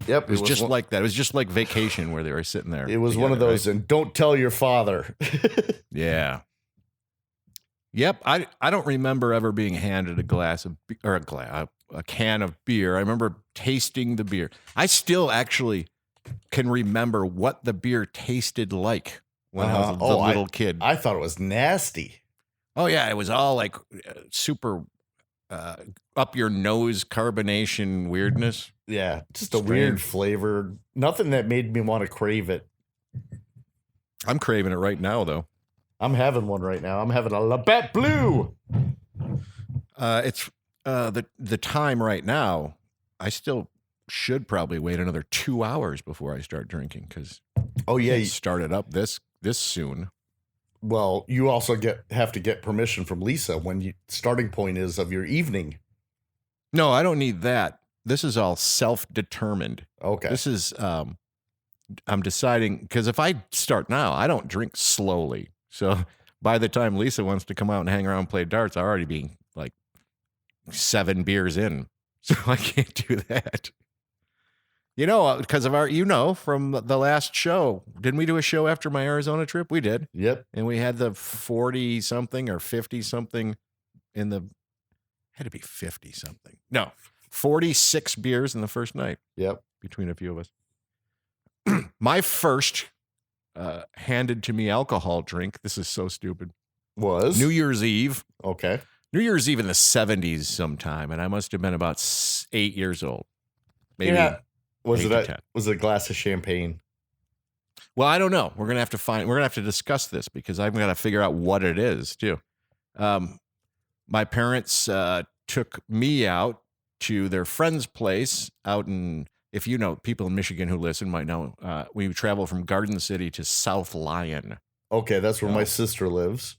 It was just like that. It was just like Vacation where they were sitting there. It was together, one of those, right? and don't tell your father. Yeah. Yep. I don't remember ever being handed a glass of or a can of beer. I remember tasting the beer. I still actually can remember what the beer tasted like when I was a little kid. I thought it was nasty. Oh yeah, it was all like super up your nose carbonation weirdness. Yeah, just a weird flavor. Nothing that made me want to crave it. I'm craving it right now, though. I'm having one right now. I'm having a Labatt Blue. It's the time right now. I still should probably wait another 2 hours before I start drinking because you started up this soon. Well, you also have to get permission from Lisa when starting point is of your evening. No, I don't need that. This is all self-determined. Okay. This is I'm deciding because if I start now, I don't drink slowly. So by the time Lisa wants to come out and hang around and play darts, I'll already be like 7 beers in. So I can't do that. You know, because of from the last show, didn't we do a show after my Arizona trip? We did. Yep. And we had the 40 something or 50 something had to be 50 something. No, 46 beers in the first night. Yep. Between a few of us. My first handed to me alcohol drink, this is so stupid, was New Year's Eve. Okay. New Year's Eve in the 70s sometime, and I must have been about 8 years old. Maybe. Yeah. Was 8 it to 10. was it a glass of champagne? Well, I don't know. We're gonna have to discuss this because I've got to figure out what it is too. My parents took me out to their friend's place out in, if you know, people in Michigan who listen might know, we travel from Garden City to South Lyon. Okay, that's where my sister lives.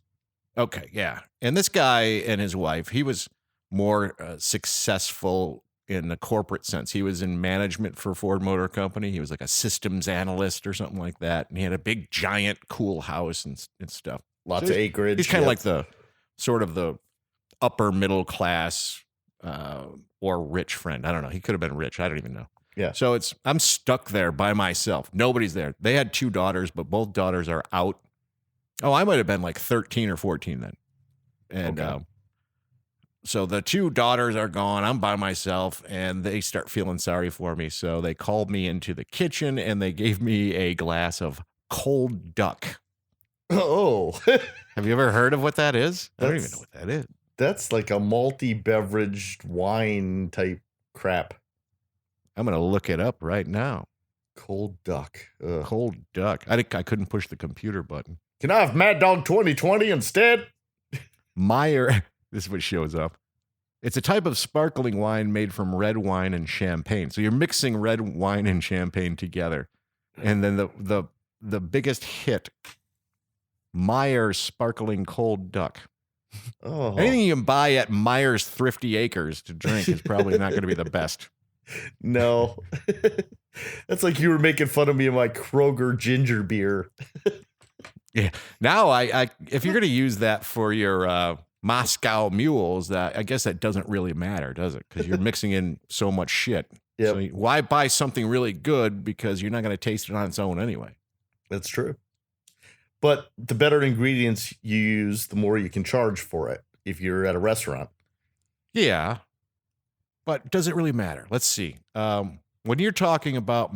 Okay, yeah. And this guy and his wife, he was more successful in the corporate sense. He was in management for Ford Motor Company. He was like a systems analyst or something like that. And he had a big, giant, cool house and stuff. Lots of acreage. He's kind of like the sort of the upper middle class or rich friend. I don't know. He could have been rich. I don't even know. Yeah. So I'm stuck there by myself. Nobody's there. They had 2 daughters, but both daughters are out. Oh, I might have been like 13 or 14 then. And so the 2 daughters are gone. I'm by myself, and they start feeling sorry for me. So they called me into the kitchen, and they gave me a glass of cold duck. Oh. Have you ever heard of what that is? I don't even know what that is. That's like a multi-beveraged wine type crap. I'm going to look it up right now. Cold duck. Ugh. Cold duck. I couldn't push the computer button. Can I have Mad Dog 2020 instead? Meyer, this is what shows up. It's a type of sparkling wine made from red wine and champagne. So you're mixing red wine and champagne together. And then the biggest hit, Meyer Sparkling Cold Duck. Oh. Anything you can buy at Meyer's Thrifty Acres to drink is probably not going to be the best. No. That's like you were making fun of me in my Kroger ginger beer. Yeah. Now, I if you're going to use that for your Moscow Mules, that I guess that doesn't really matter, does it? Because you're mixing in so much shit. Yep. So why buy something really good because you're not going to taste it on its own anyway? That's true. But the better ingredients you use, the more you can charge for it if you're at a restaurant. Yeah. But does it really matter? Let's see. When you're talking about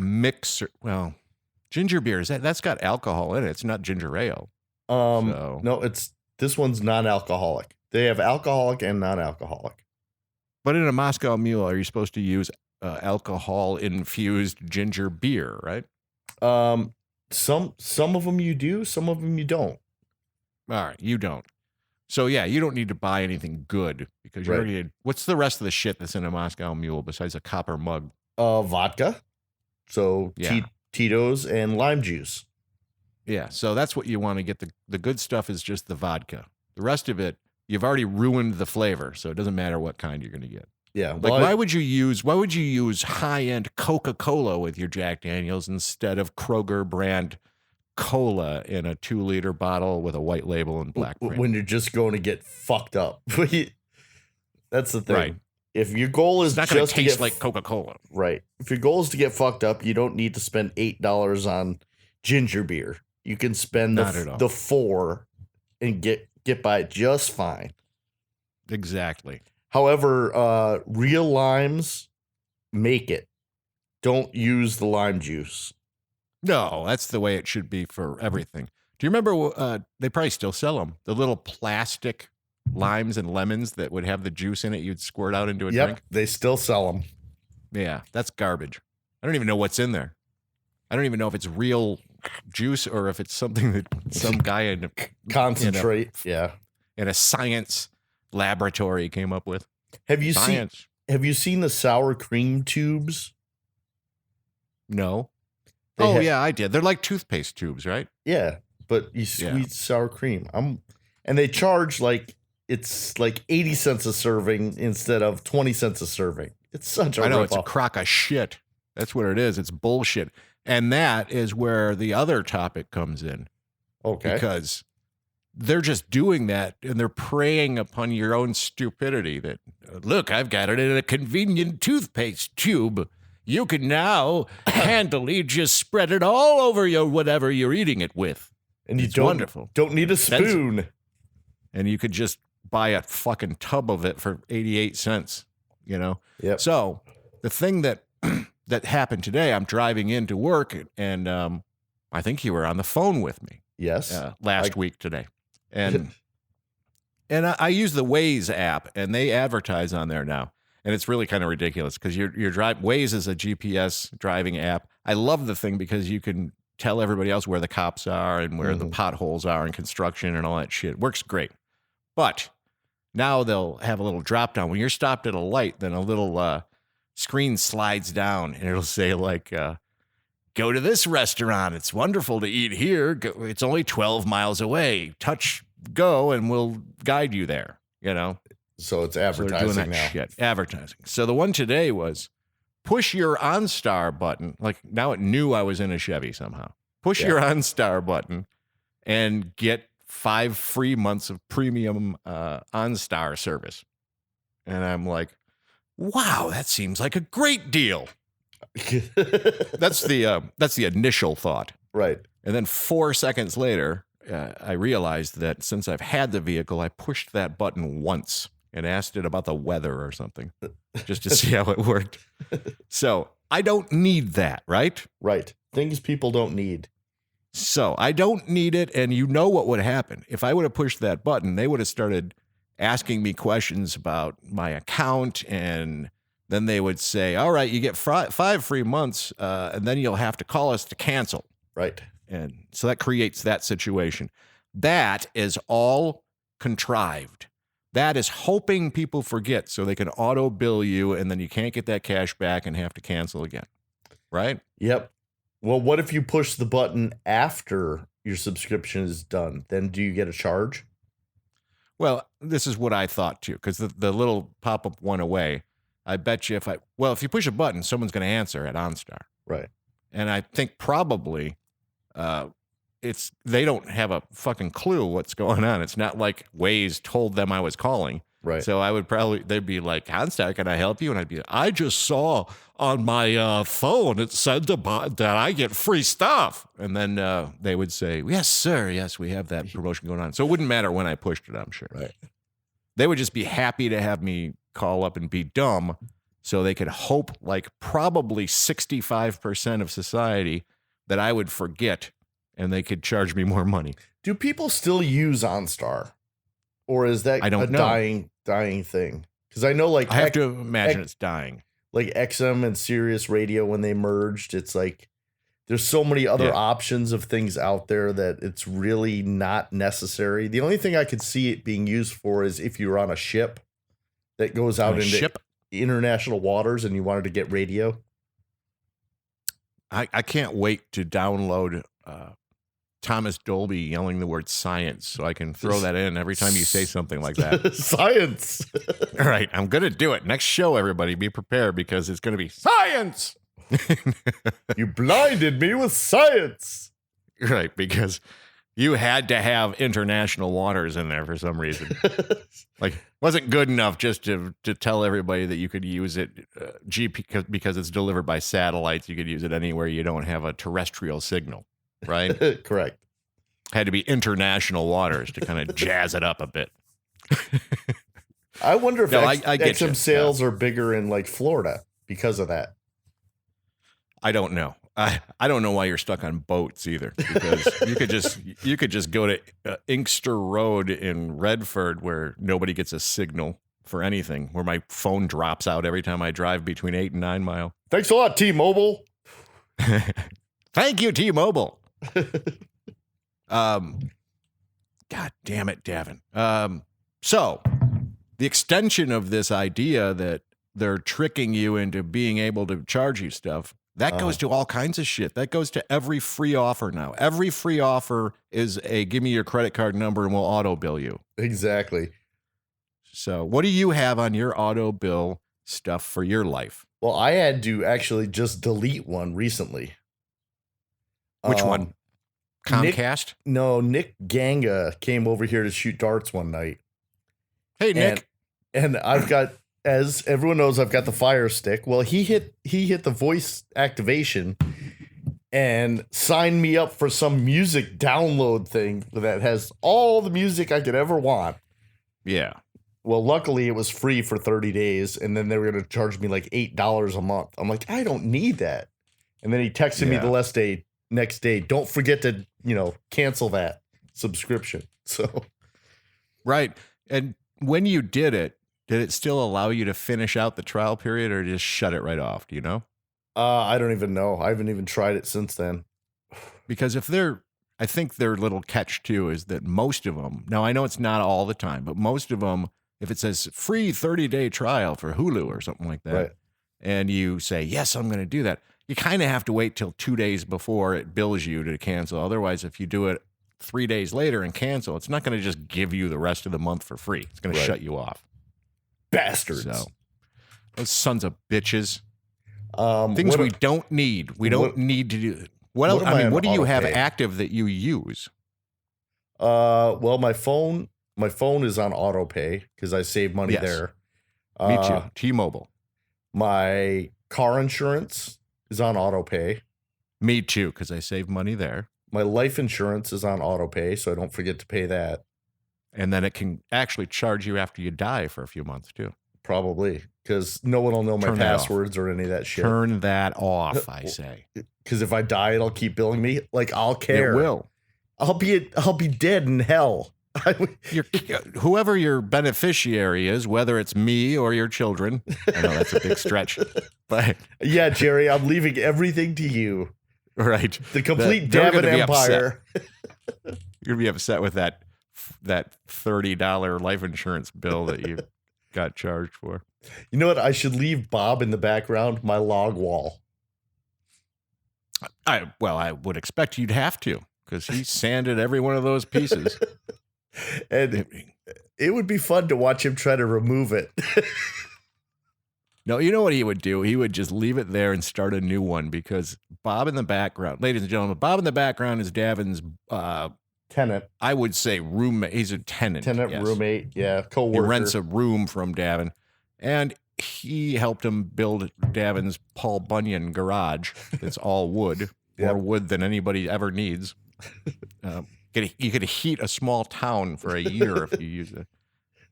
ginger beer, that's got alcohol in it. It's not ginger ale. No, this one's non-alcoholic. They have alcoholic and non-alcoholic. But in a Moscow Mule, are you supposed to use alcohol-infused ginger beer, right? Some of them you do, some of them you don't. All right, you don't. So yeah, you don't need to buy anything good because you already did. What's the rest of the shit that's in a Moscow Mule besides a copper mug? Vodka. So Yeah. Tito's and lime juice. Yeah, so that's what you want to get. The good stuff is just the vodka. The rest of it, you've already ruined the flavor, so it doesn't matter what kind you're going to get. Yeah. Like, why would you use high-end Coca-Cola with your Jack Daniels instead of Kroger brand cola in a 2-liter bottle with a white label and black print? When you're just going to get fucked up. That's the thing. Right. If your goal is It's not going just to taste like Coca-Cola. Right. If your goal is to get fucked up, you don't need to spend $8 on ginger beer. You can spend Not at all. the $4 and get by just fine. Exactly. However, real limes make it. Don't use the lime juice. No, that's the way it should be for everything. Do you remember, they probably still sell them, the little plastic limes and lemons that would have the juice in it you'd squirt out into a drink? They still sell them. Yeah, that's garbage. I don't even know what's in there. I don't even know if it's real juice or if it's something that some guy in Concentrate. in a science laboratory came up with. Have you seen the sour cream tubes? No. They Yeah, I did. They're like toothpaste tubes, right? Yeah, but you squeeze sour cream. And they charge it's like 80 cents a serving instead of 20 cents a serving. It's such a I know, rip it's a off. crock of shit. That's what it is. It's bullshit. And that is where the other topic comes in. Okay. Because they're just doing that and they're preying upon your own stupidity that, look, I've got it in a convenient toothpaste tube. You can now handily just spread it all over your whatever you're eating it with. And you It's wonderful. don't need a spoon. And you could just buy a fucking tub of it for 88 cents, you know? Yep. So the thing that that happened today, I'm driving into work and I think you were on the phone with me. Yes. Last week today. And I use the Waze app and they advertise on there now. And it's really kind of ridiculous because Waze is a GPS driving app. I love the thing because you can tell everybody else where the cops are and where the potholes are and construction and all that shit. Works great. But now they'll have a little drop down. When you're stopped at a light, then a little screen slides down and it'll say like, go to this restaurant. It's wonderful to eat here. It's only 12 miles away. Touch go and we'll guide you there, you know? So it's So they're advertising doing that now. shit. Advertising. So the one today was push your OnStar button. Like now it knew I was in a Chevy somehow. Push your OnStar button and get 5 free months of premium OnStar service. And I'm like, wow, that seems like a great deal. That's the initial thought. Right. And then 4 seconds later, I realized that since I've had the vehicle, I pushed that button once and asked it about the weather or something just to see how it worked. So I don't need that, right? Right. Things people don't need. So I don't need it. And you know what would happen? If I would have pushed that button, they would have started asking me questions about my account. And then they would say, all right, you get 5 free months and then you'll have to call us to cancel. Right. And so that creates that situation. That is all contrived. That is hoping people forget so they can auto bill you and then you can't get that cash back and have to cancel again. Right? Yep. Well, what if you push the button after your subscription is done? Then do you get a charge? Well, this is what I thought too, because the little pop-up went away. I bet you if you push a button, someone's going to answer at OnStar. Right. And I think probably they don't have a fucking clue what's going on. It's not like Waze told them I was calling. Right. So I would they'd be like, Constar, can I help you? And I'd be, I just saw on my phone, it said that I get free stuff. And then they would say, yes, sir. Yes, we have that promotion going on. So it wouldn't matter when I pushed it, I'm sure. Right. They would just be happy to have me call up and be dumb so they could hope, like probably 65% of society, that I would forget and they could charge me more money. Do people still use OnStar? Or is that I don't know. dying thing? Because I know, like, I have to imagine it's dying. Like XM and Sirius Radio, when they merged, it's like there's so many other options of things out there that it's really not necessary. The only thing I could see it being used for is if you're on a ship that goes out into international waters and you wanted to get radio. I can't wait to download Thomas Dolby yelling the word science so I can throw that in every time you say something like that. Science. All right, I'm going to do it. Next show, everybody, be prepared because it's going to be science. You blinded me with science. Right, because you had to have international waters in there for some reason. Like, wasn't good enough just to tell everybody that you could use it because it's delivered by satellites. You could use it anywhere you don't have a terrestrial signal. Right? Correct. Had to be international waters to kind of jazz it up a bit. I wonder if I get XM sales are bigger in like Florida because of that. I don't know. I don't know why you're stuck on boats either, because you could just go to Inkster Road in Redford where nobody gets a signal for anything, where my phone drops out every time I drive between 8 and 9 Mile. Thanks a lot, T-Mobile. Thank you, T-Mobile. God damn it, Davin. So the extension of this idea that they're tricking you into being able to charge you stuff, that goes to all kinds of shit. That goes to every free offer now. Every free offer is a give me your credit card number and we'll auto bill you. Exactly. So what do you have on your auto bill stuff for your life? Well, I had to actually just delete one recently. Which one? Comcast? Nick Ganga came over here to shoot darts one night. Hey, Nick. And I've got, as everyone knows, I've got the Fire Stick. Well, he hit the voice activation and signed me up for some music download thing that has all the music I could ever want. Yeah. Well, luckily it was free for 30 days, and then they were going to charge me like $8 a month. I'm like, I don't need that. And then he texted me the next day, don't forget to, cancel that subscription. So, right. And when you did it still allow you to finish out the trial period or just shut it right off? Do you know? I don't even know. I haven't even tried it since then. Because I think their little catch too is that most of them, now I know it's not all the time, but most of them, if it says free 30-day trial for Hulu or something like that, right, and you say, yes, I'm going to do that, you kind of have to wait till 2 days before it bills you to cancel. Otherwise, if you do it 3 days later and cancel, it's not going to just give you the rest of the month for free. It's going to shut you off. Bastards. So, those sons of bitches. Things we don't need. We don't need to do. What do you have active that you use? Well, my phone is on auto pay because I save money there. Me too. T-Mobile. My car insurance is on auto pay. Me too, because I save money there. My life insurance is on auto pay, so I don't forget to pay that. And then it can actually charge you after you die for a few months too. Probably, because no one will know my passwords or any of that shit. Turn that off, I say. Because if I die, it'll keep billing me. Like, I'll care. It will. I'll be dead in hell. Whoever your beneficiary is, whether it's me or your children. I know that's a big stretch, but yeah, Jerry, I'm leaving everything to you. Right, the complete Davin empire. You're gonna be upset with that $30 life insurance bill that you got charged for. You know what? I should leave Bob in the background, my log wall. I would expect you'd have to, because he sanded every one of those pieces. And it would be fun to watch him try to remove it. No, you know what he would do? He would just leave it there and start a new one because Bob in the background, ladies and gentlemen, Bob in the background is Davin's, Tenant, I would say roommate. He's a tenant. yes. roommate, yeah, He co-worker. rents a room from Davin, and he helped him build Davin's Paul Bunyan garage. That's all wood, Yep. more wood than anybody ever needs. You could heat a small town for a year if you use it.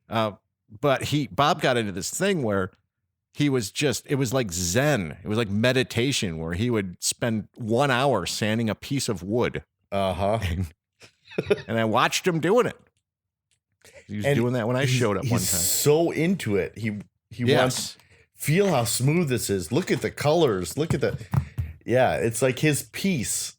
But Bob got into this thing where it was like Zen. It was like meditation where he would spend 1 hour sanding a piece of wood. Uh-huh. And I watched him doing it. He was doing that when I showed up one time. He's so into it. He wants, feel how smooth this is. Look at the colors. Look at it's like his piece.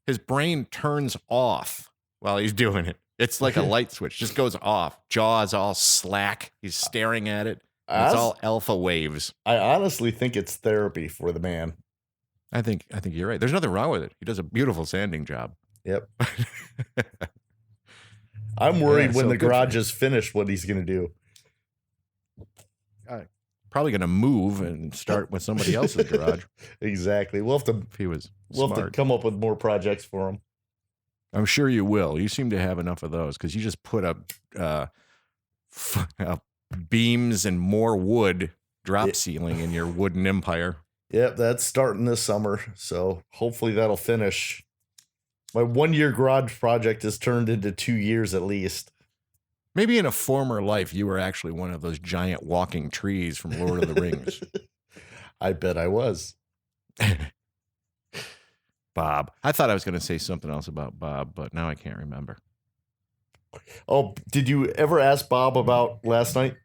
His brain turns off while he's doing it. It's like a light switch, just goes off. Jaw's all slack. He's staring at it. It's all alpha waves. I honestly think it's therapy for the man. I think you're right. There's nothing wrong with it. He does a beautiful sanding job. Yep. I'm worried when so the good for garage him. is finished what he's going to do. Probably going to move and start with somebody else's garage. Exactly. We'll have to If he was we'll have to smart. come up with more projects for him. I'm sure you will. You seem to have enough of those because you just put up beams and more wood drop ceiling in your wooden empire. Yep, that's starting this summer. So hopefully that'll finish. My 1 year garage project has turned into 2 years at least. Maybe in a former life, you were actually one of those giant walking trees from Lord of the Rings. I bet I was. Bob. I thought I was going to say something else about Bob, but now I can't remember. Oh, did you ever ask Bob about last night?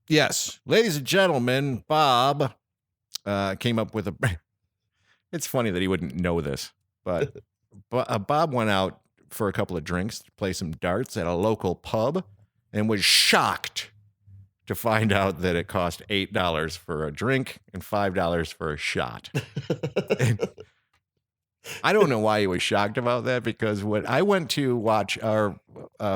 Yes. Ladies and gentlemen, Bob came up with a... It's funny that he wouldn't know this, but Bob went out for a couple of drinks to play some darts at a local pub and was shocked to find out that it cost $8 for a drink and $5 for a shot. And I don't know why he was shocked about that because when I went to watch our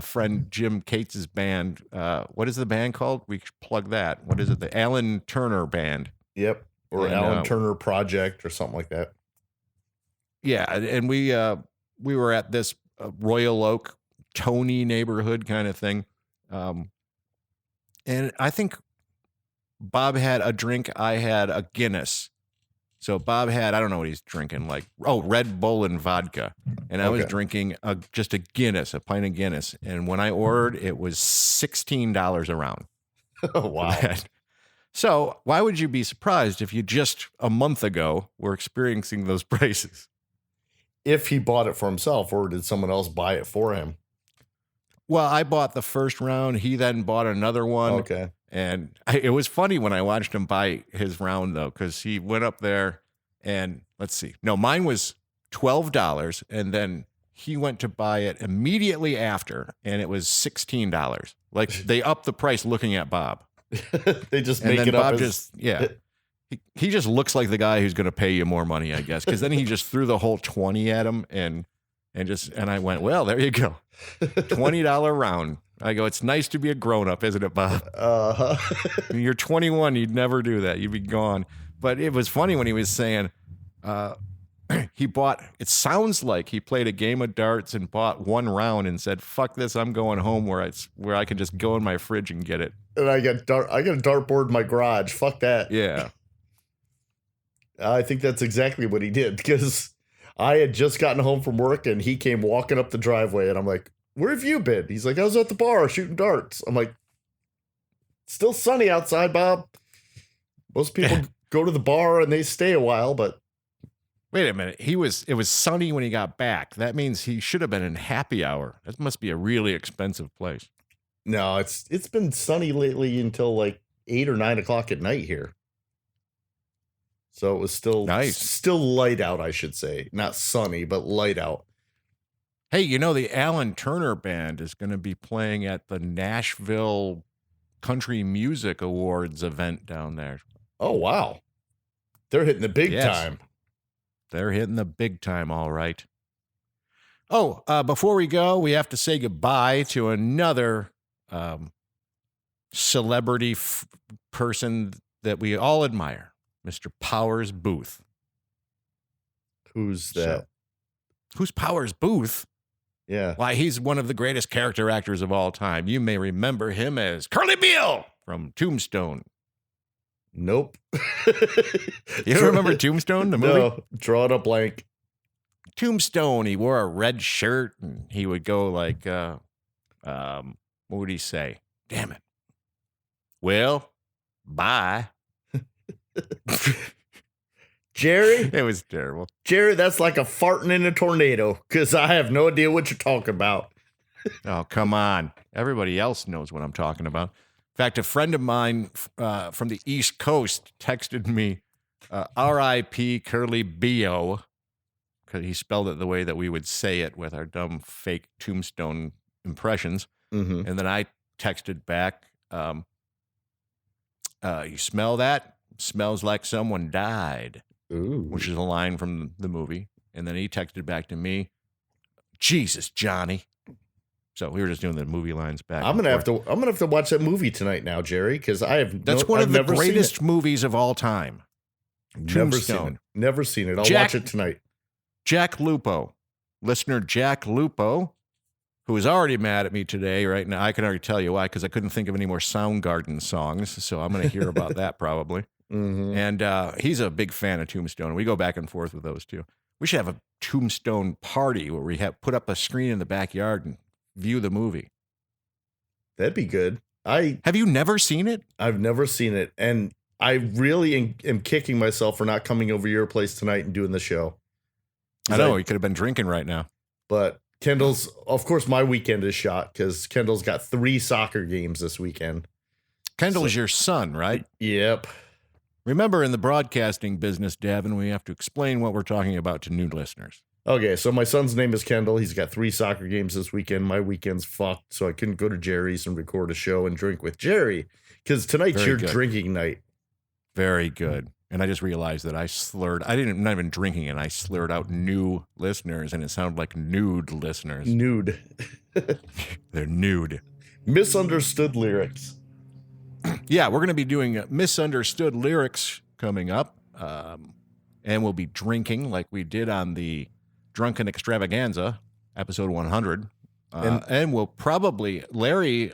friend Jim Cates' band, what is the band called? We should plug that. What is it? The Alan Turner Band. Yep. Or And, Alan Turner Project or something like that. Yeah, and we were at this Royal Oak, Tony neighborhood kind of thing, and I think Bob had a drink. I had a Guinness. So Bob had, I don't know what he's drinking, like Red Bull and vodka, and I was Okay. drinking just a Guinness, a pint of Guinness, and when I ordered, it was $16 a round. Oh, wow. So why would you be surprised if you just a month ago were experiencing those prices? If he bought it for himself, or did someone else buy it for him? Well, I bought the first round. He then bought another one. Okay. And it was funny when I watched him buy his round, though, because he went up there and let's see. No, mine was $12. And then he went to buy it immediately after, and it was $16. Like they upped the price looking at Bob. They just And make then it Bob up. he just looks like the guy who's going to pay you more money, I guess. Because then he just threw the whole 20 at him, and I went, well, there you go, $20 round. I go, it's nice to be a grown up, isn't it, Bob? When you're 21, you'd never do that. You'd be gone. But it was funny when he was saying he bought. It sounds like he played a game of darts and bought one round and said, "Fuck this, I'm going home where I can just go in my fridge and get it." And I got a dartboard in my garage. Fuck that. Yeah. I think that's exactly what he did, because I had just gotten home from work and he came walking up the driveway and I'm like, where have you been? He's like, I was at the bar shooting darts. I'm like, still sunny outside, Bob. Most people go to the bar and they stay a while, but Wait a minute. It was sunny when he got back. That means he should have been in happy hour. That must be a really expensive place. no, it's been sunny lately until like 8 or 9 o'clock at night here. So it was still Nice. still light out, I should say. Not sunny, but light out. Hey, the Alan Turner Band is going to be playing at the Nashville Country Music Awards event down there. Oh, wow. They're hitting the big Yes. time. They're hitting the big time, all right. Oh, before we go, we have to say goodbye to another celebrity person that we all admire, Mr. Powers Booth. Who's that? So, who's Powers Booth? Yeah. Why, he's one of the greatest character actors of all time. You may remember him as Curly Beale from Tombstone. Nope. You don't remember Tombstone, the movie? No, draw it a blank. Tombstone, he wore a red shirt and he would go like, what would he say? Damn it. Well, bye. Jerry? It was terrible. Jerry, that's like a farting in a tornado because I have no idea what you're talking about. Oh, come on. Everybody else knows what I'm talking about. In fact, a friend of mine from the East Coast texted me, R.I.P. Curly B.O., because he spelled it the way that we would say it with our dumb fake Tombstone impressions. Mm-hmm. And then I texted back, you smell that? Smells like someone died, Ooh. which is a line from the movie. And then he texted back to me, Jesus, Johnny. So we were just doing the movie lines back. I'm gonna have to watch that movie tonight now, Jerry, because That's one of the greatest movies of all time. Never seen it. Never seen it. I'll watch it tonight. Jack Lupo, listener Jack Lupo, who is already mad at me today right now. I can already tell you why, because I couldn't think of any more Soundgarden songs. So I'm going to hear about that probably. Mm-hmm. And he's a big fan of Tombstone. We go back and forth with those two. We should have a Tombstone party where we have put up a screen in the backyard and view the movie. That'd be good. Have you never seen it? I've never seen it, and I really am kicking myself for not coming over your place tonight and doing the show. I know, you could have been drinking right now. But Kendall's, of course, my weekend is shot because Kendall's got 3 soccer games this weekend. Kendall's your son, right? Yep. Remember, in the broadcasting business, Davin, we have to explain what we're talking about to new listeners. Okay, so my son's name is Kendall. He's got 3 soccer games this weekend. My weekend's fucked, so I couldn't go to Jerry's and record a show and drink with Jerry because tonight's Very your good. drinking night. Very good. And I just realized that I slurred. Not even drinking it. I slurred out new listeners, and it sounded like nude listeners. Nude. They're nude. Misunderstood lyrics. Yeah, we're going to be doing misunderstood lyrics coming up. And we'll be drinking like we did on the Drunken Extravaganza, episode 100. And we'll probably, Larry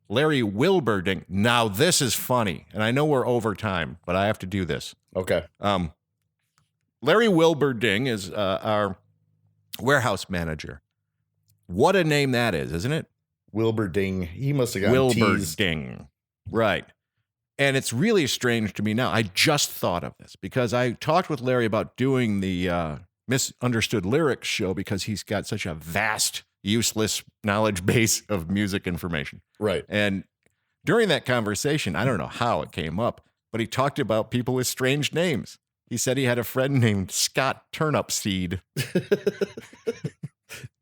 Wilberding. Now, this is funny. And I know we're over time, but I have to do this. Okay. Larry Wilberding is our warehouse manager. What a name that is, isn't it? Wilberding. He must have gotten teased. Wilberding. Right. And it's really strange to me now. I just thought of this because I talked with Larry about doing the Misunderstood Lyrics show because he's got such a vast, useless knowledge base of music information. Right. And during that conversation, I don't know how it came up, but he talked about people with strange names. He said he had a friend named Scott Turnipseed.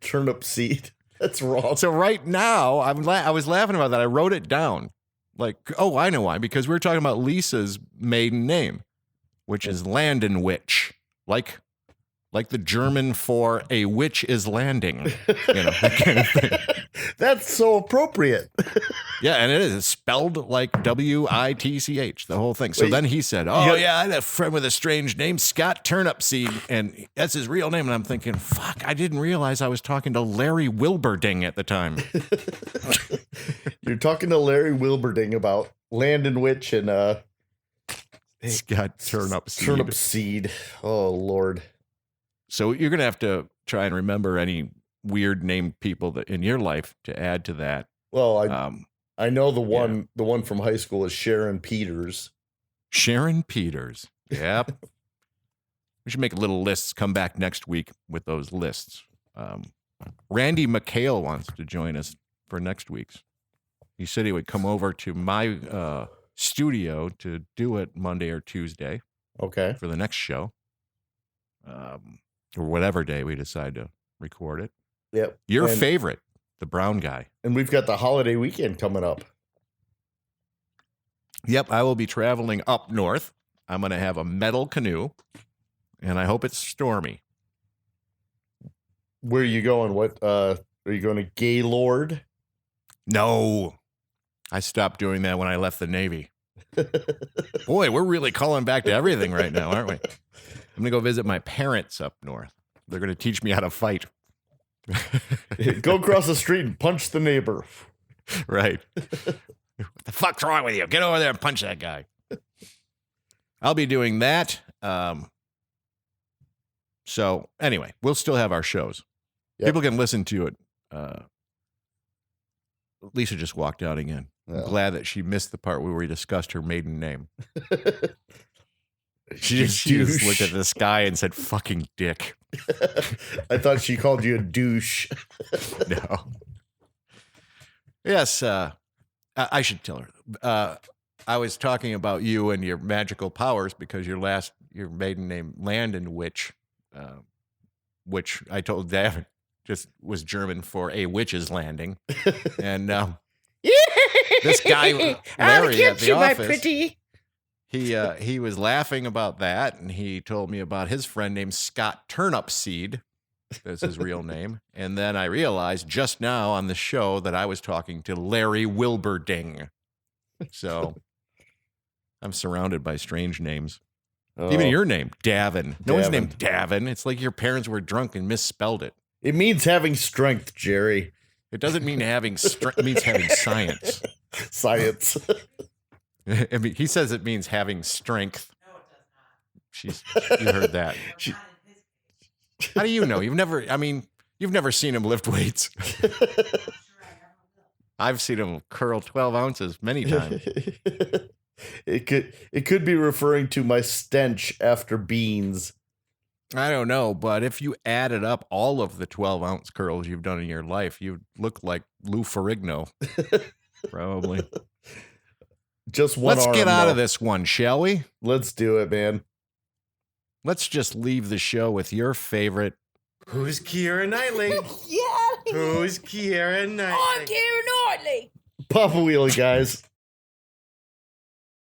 Turnipseed. That's wrong. So right now, I was laughing about that. I wrote it down. Like, oh, I know why. Because we were talking about Lisa's maiden name, which is Landenwitch. Like the German for a witch is landing. That kind of thing. That's so appropriate. Yeah, and it is. It's spelled like Witch, the whole thing. So Wait, then he said, I had a friend with a strange name, Scott Turnipseed, and that's his real name. And I'm thinking, fuck, I didn't realize I was talking to Larry Wilberding at the time. You're talking to Larry Wilberding about Landenwitch and Scott Turnipseed. Turnipseed. Oh, Lord. So you're going to have to try and remember any weird named people that in your life to add to that. Well, I know the one from high school is Sharon Peters. Sharon Peters. Yep. We should make little lists. Come back next week with those lists. Randy McHale wants to join us for next week's. He said he would come over to my studio to do it Monday or Tuesday. Okay. For the next show. Or whatever day we decide to record it. Yep. Your favorite, the brown guy. And we've got the holiday weekend coming up. Yep, I will be traveling up north. I'm going to have a metal canoe, and I hope it's stormy. Where are you going? What are you going to Gaylord? No. I stopped doing that when I left the Navy. Boy, we're really calling back to everything right now, aren't we? I'm going to go visit my parents up north. They're going to teach me how to fight. Go across the street and punch the neighbor. Right. What the fuck's wrong with you? Get over there and punch that guy. I'll be doing that. So anyway, we'll still have our shows. Yep. People can listen to it. Lisa just walked out again. I'm glad that she missed the part where we discussed her maiden name. She just looked at the sky and said, fucking dick. I thought she called you a douche. No. Yes, I should tell her. I was talking about you and your magical powers because your maiden name, Landon Witch, which I told Davin just was German for a witch's landing. And this guy, Larry, at the office, he was laughing about that, and he told me about his friend named Scott Turnipseed. That's his real name. And then I realized just now on the show that I was talking to Larry Wilberding. So I'm surrounded by strange names. Even your name, Davin. No one's named Davin. It's like your parents were drunk and misspelled it. It means having strength, Jerry. It doesn't mean having strength. It means having science. Science. I mean, he says it means having strength. No, it does not. You heard that. How do you know? You've never seen him lift weights. I've seen him curl 12 ounces many times. It could be referring to my stench after beans. I don't know, but if you added up all of the 12-ounce curls you've done in your life, you'd look like Lou Ferrigno. Probably. Just one Let's arm, get out though. of this one, shall we? Let's do it, man. Let's just leave the show with your favorite. Who's Keira Knightley? Who's Keira Knightley? I'm Keira Knightley. Papa Wheelie, guys.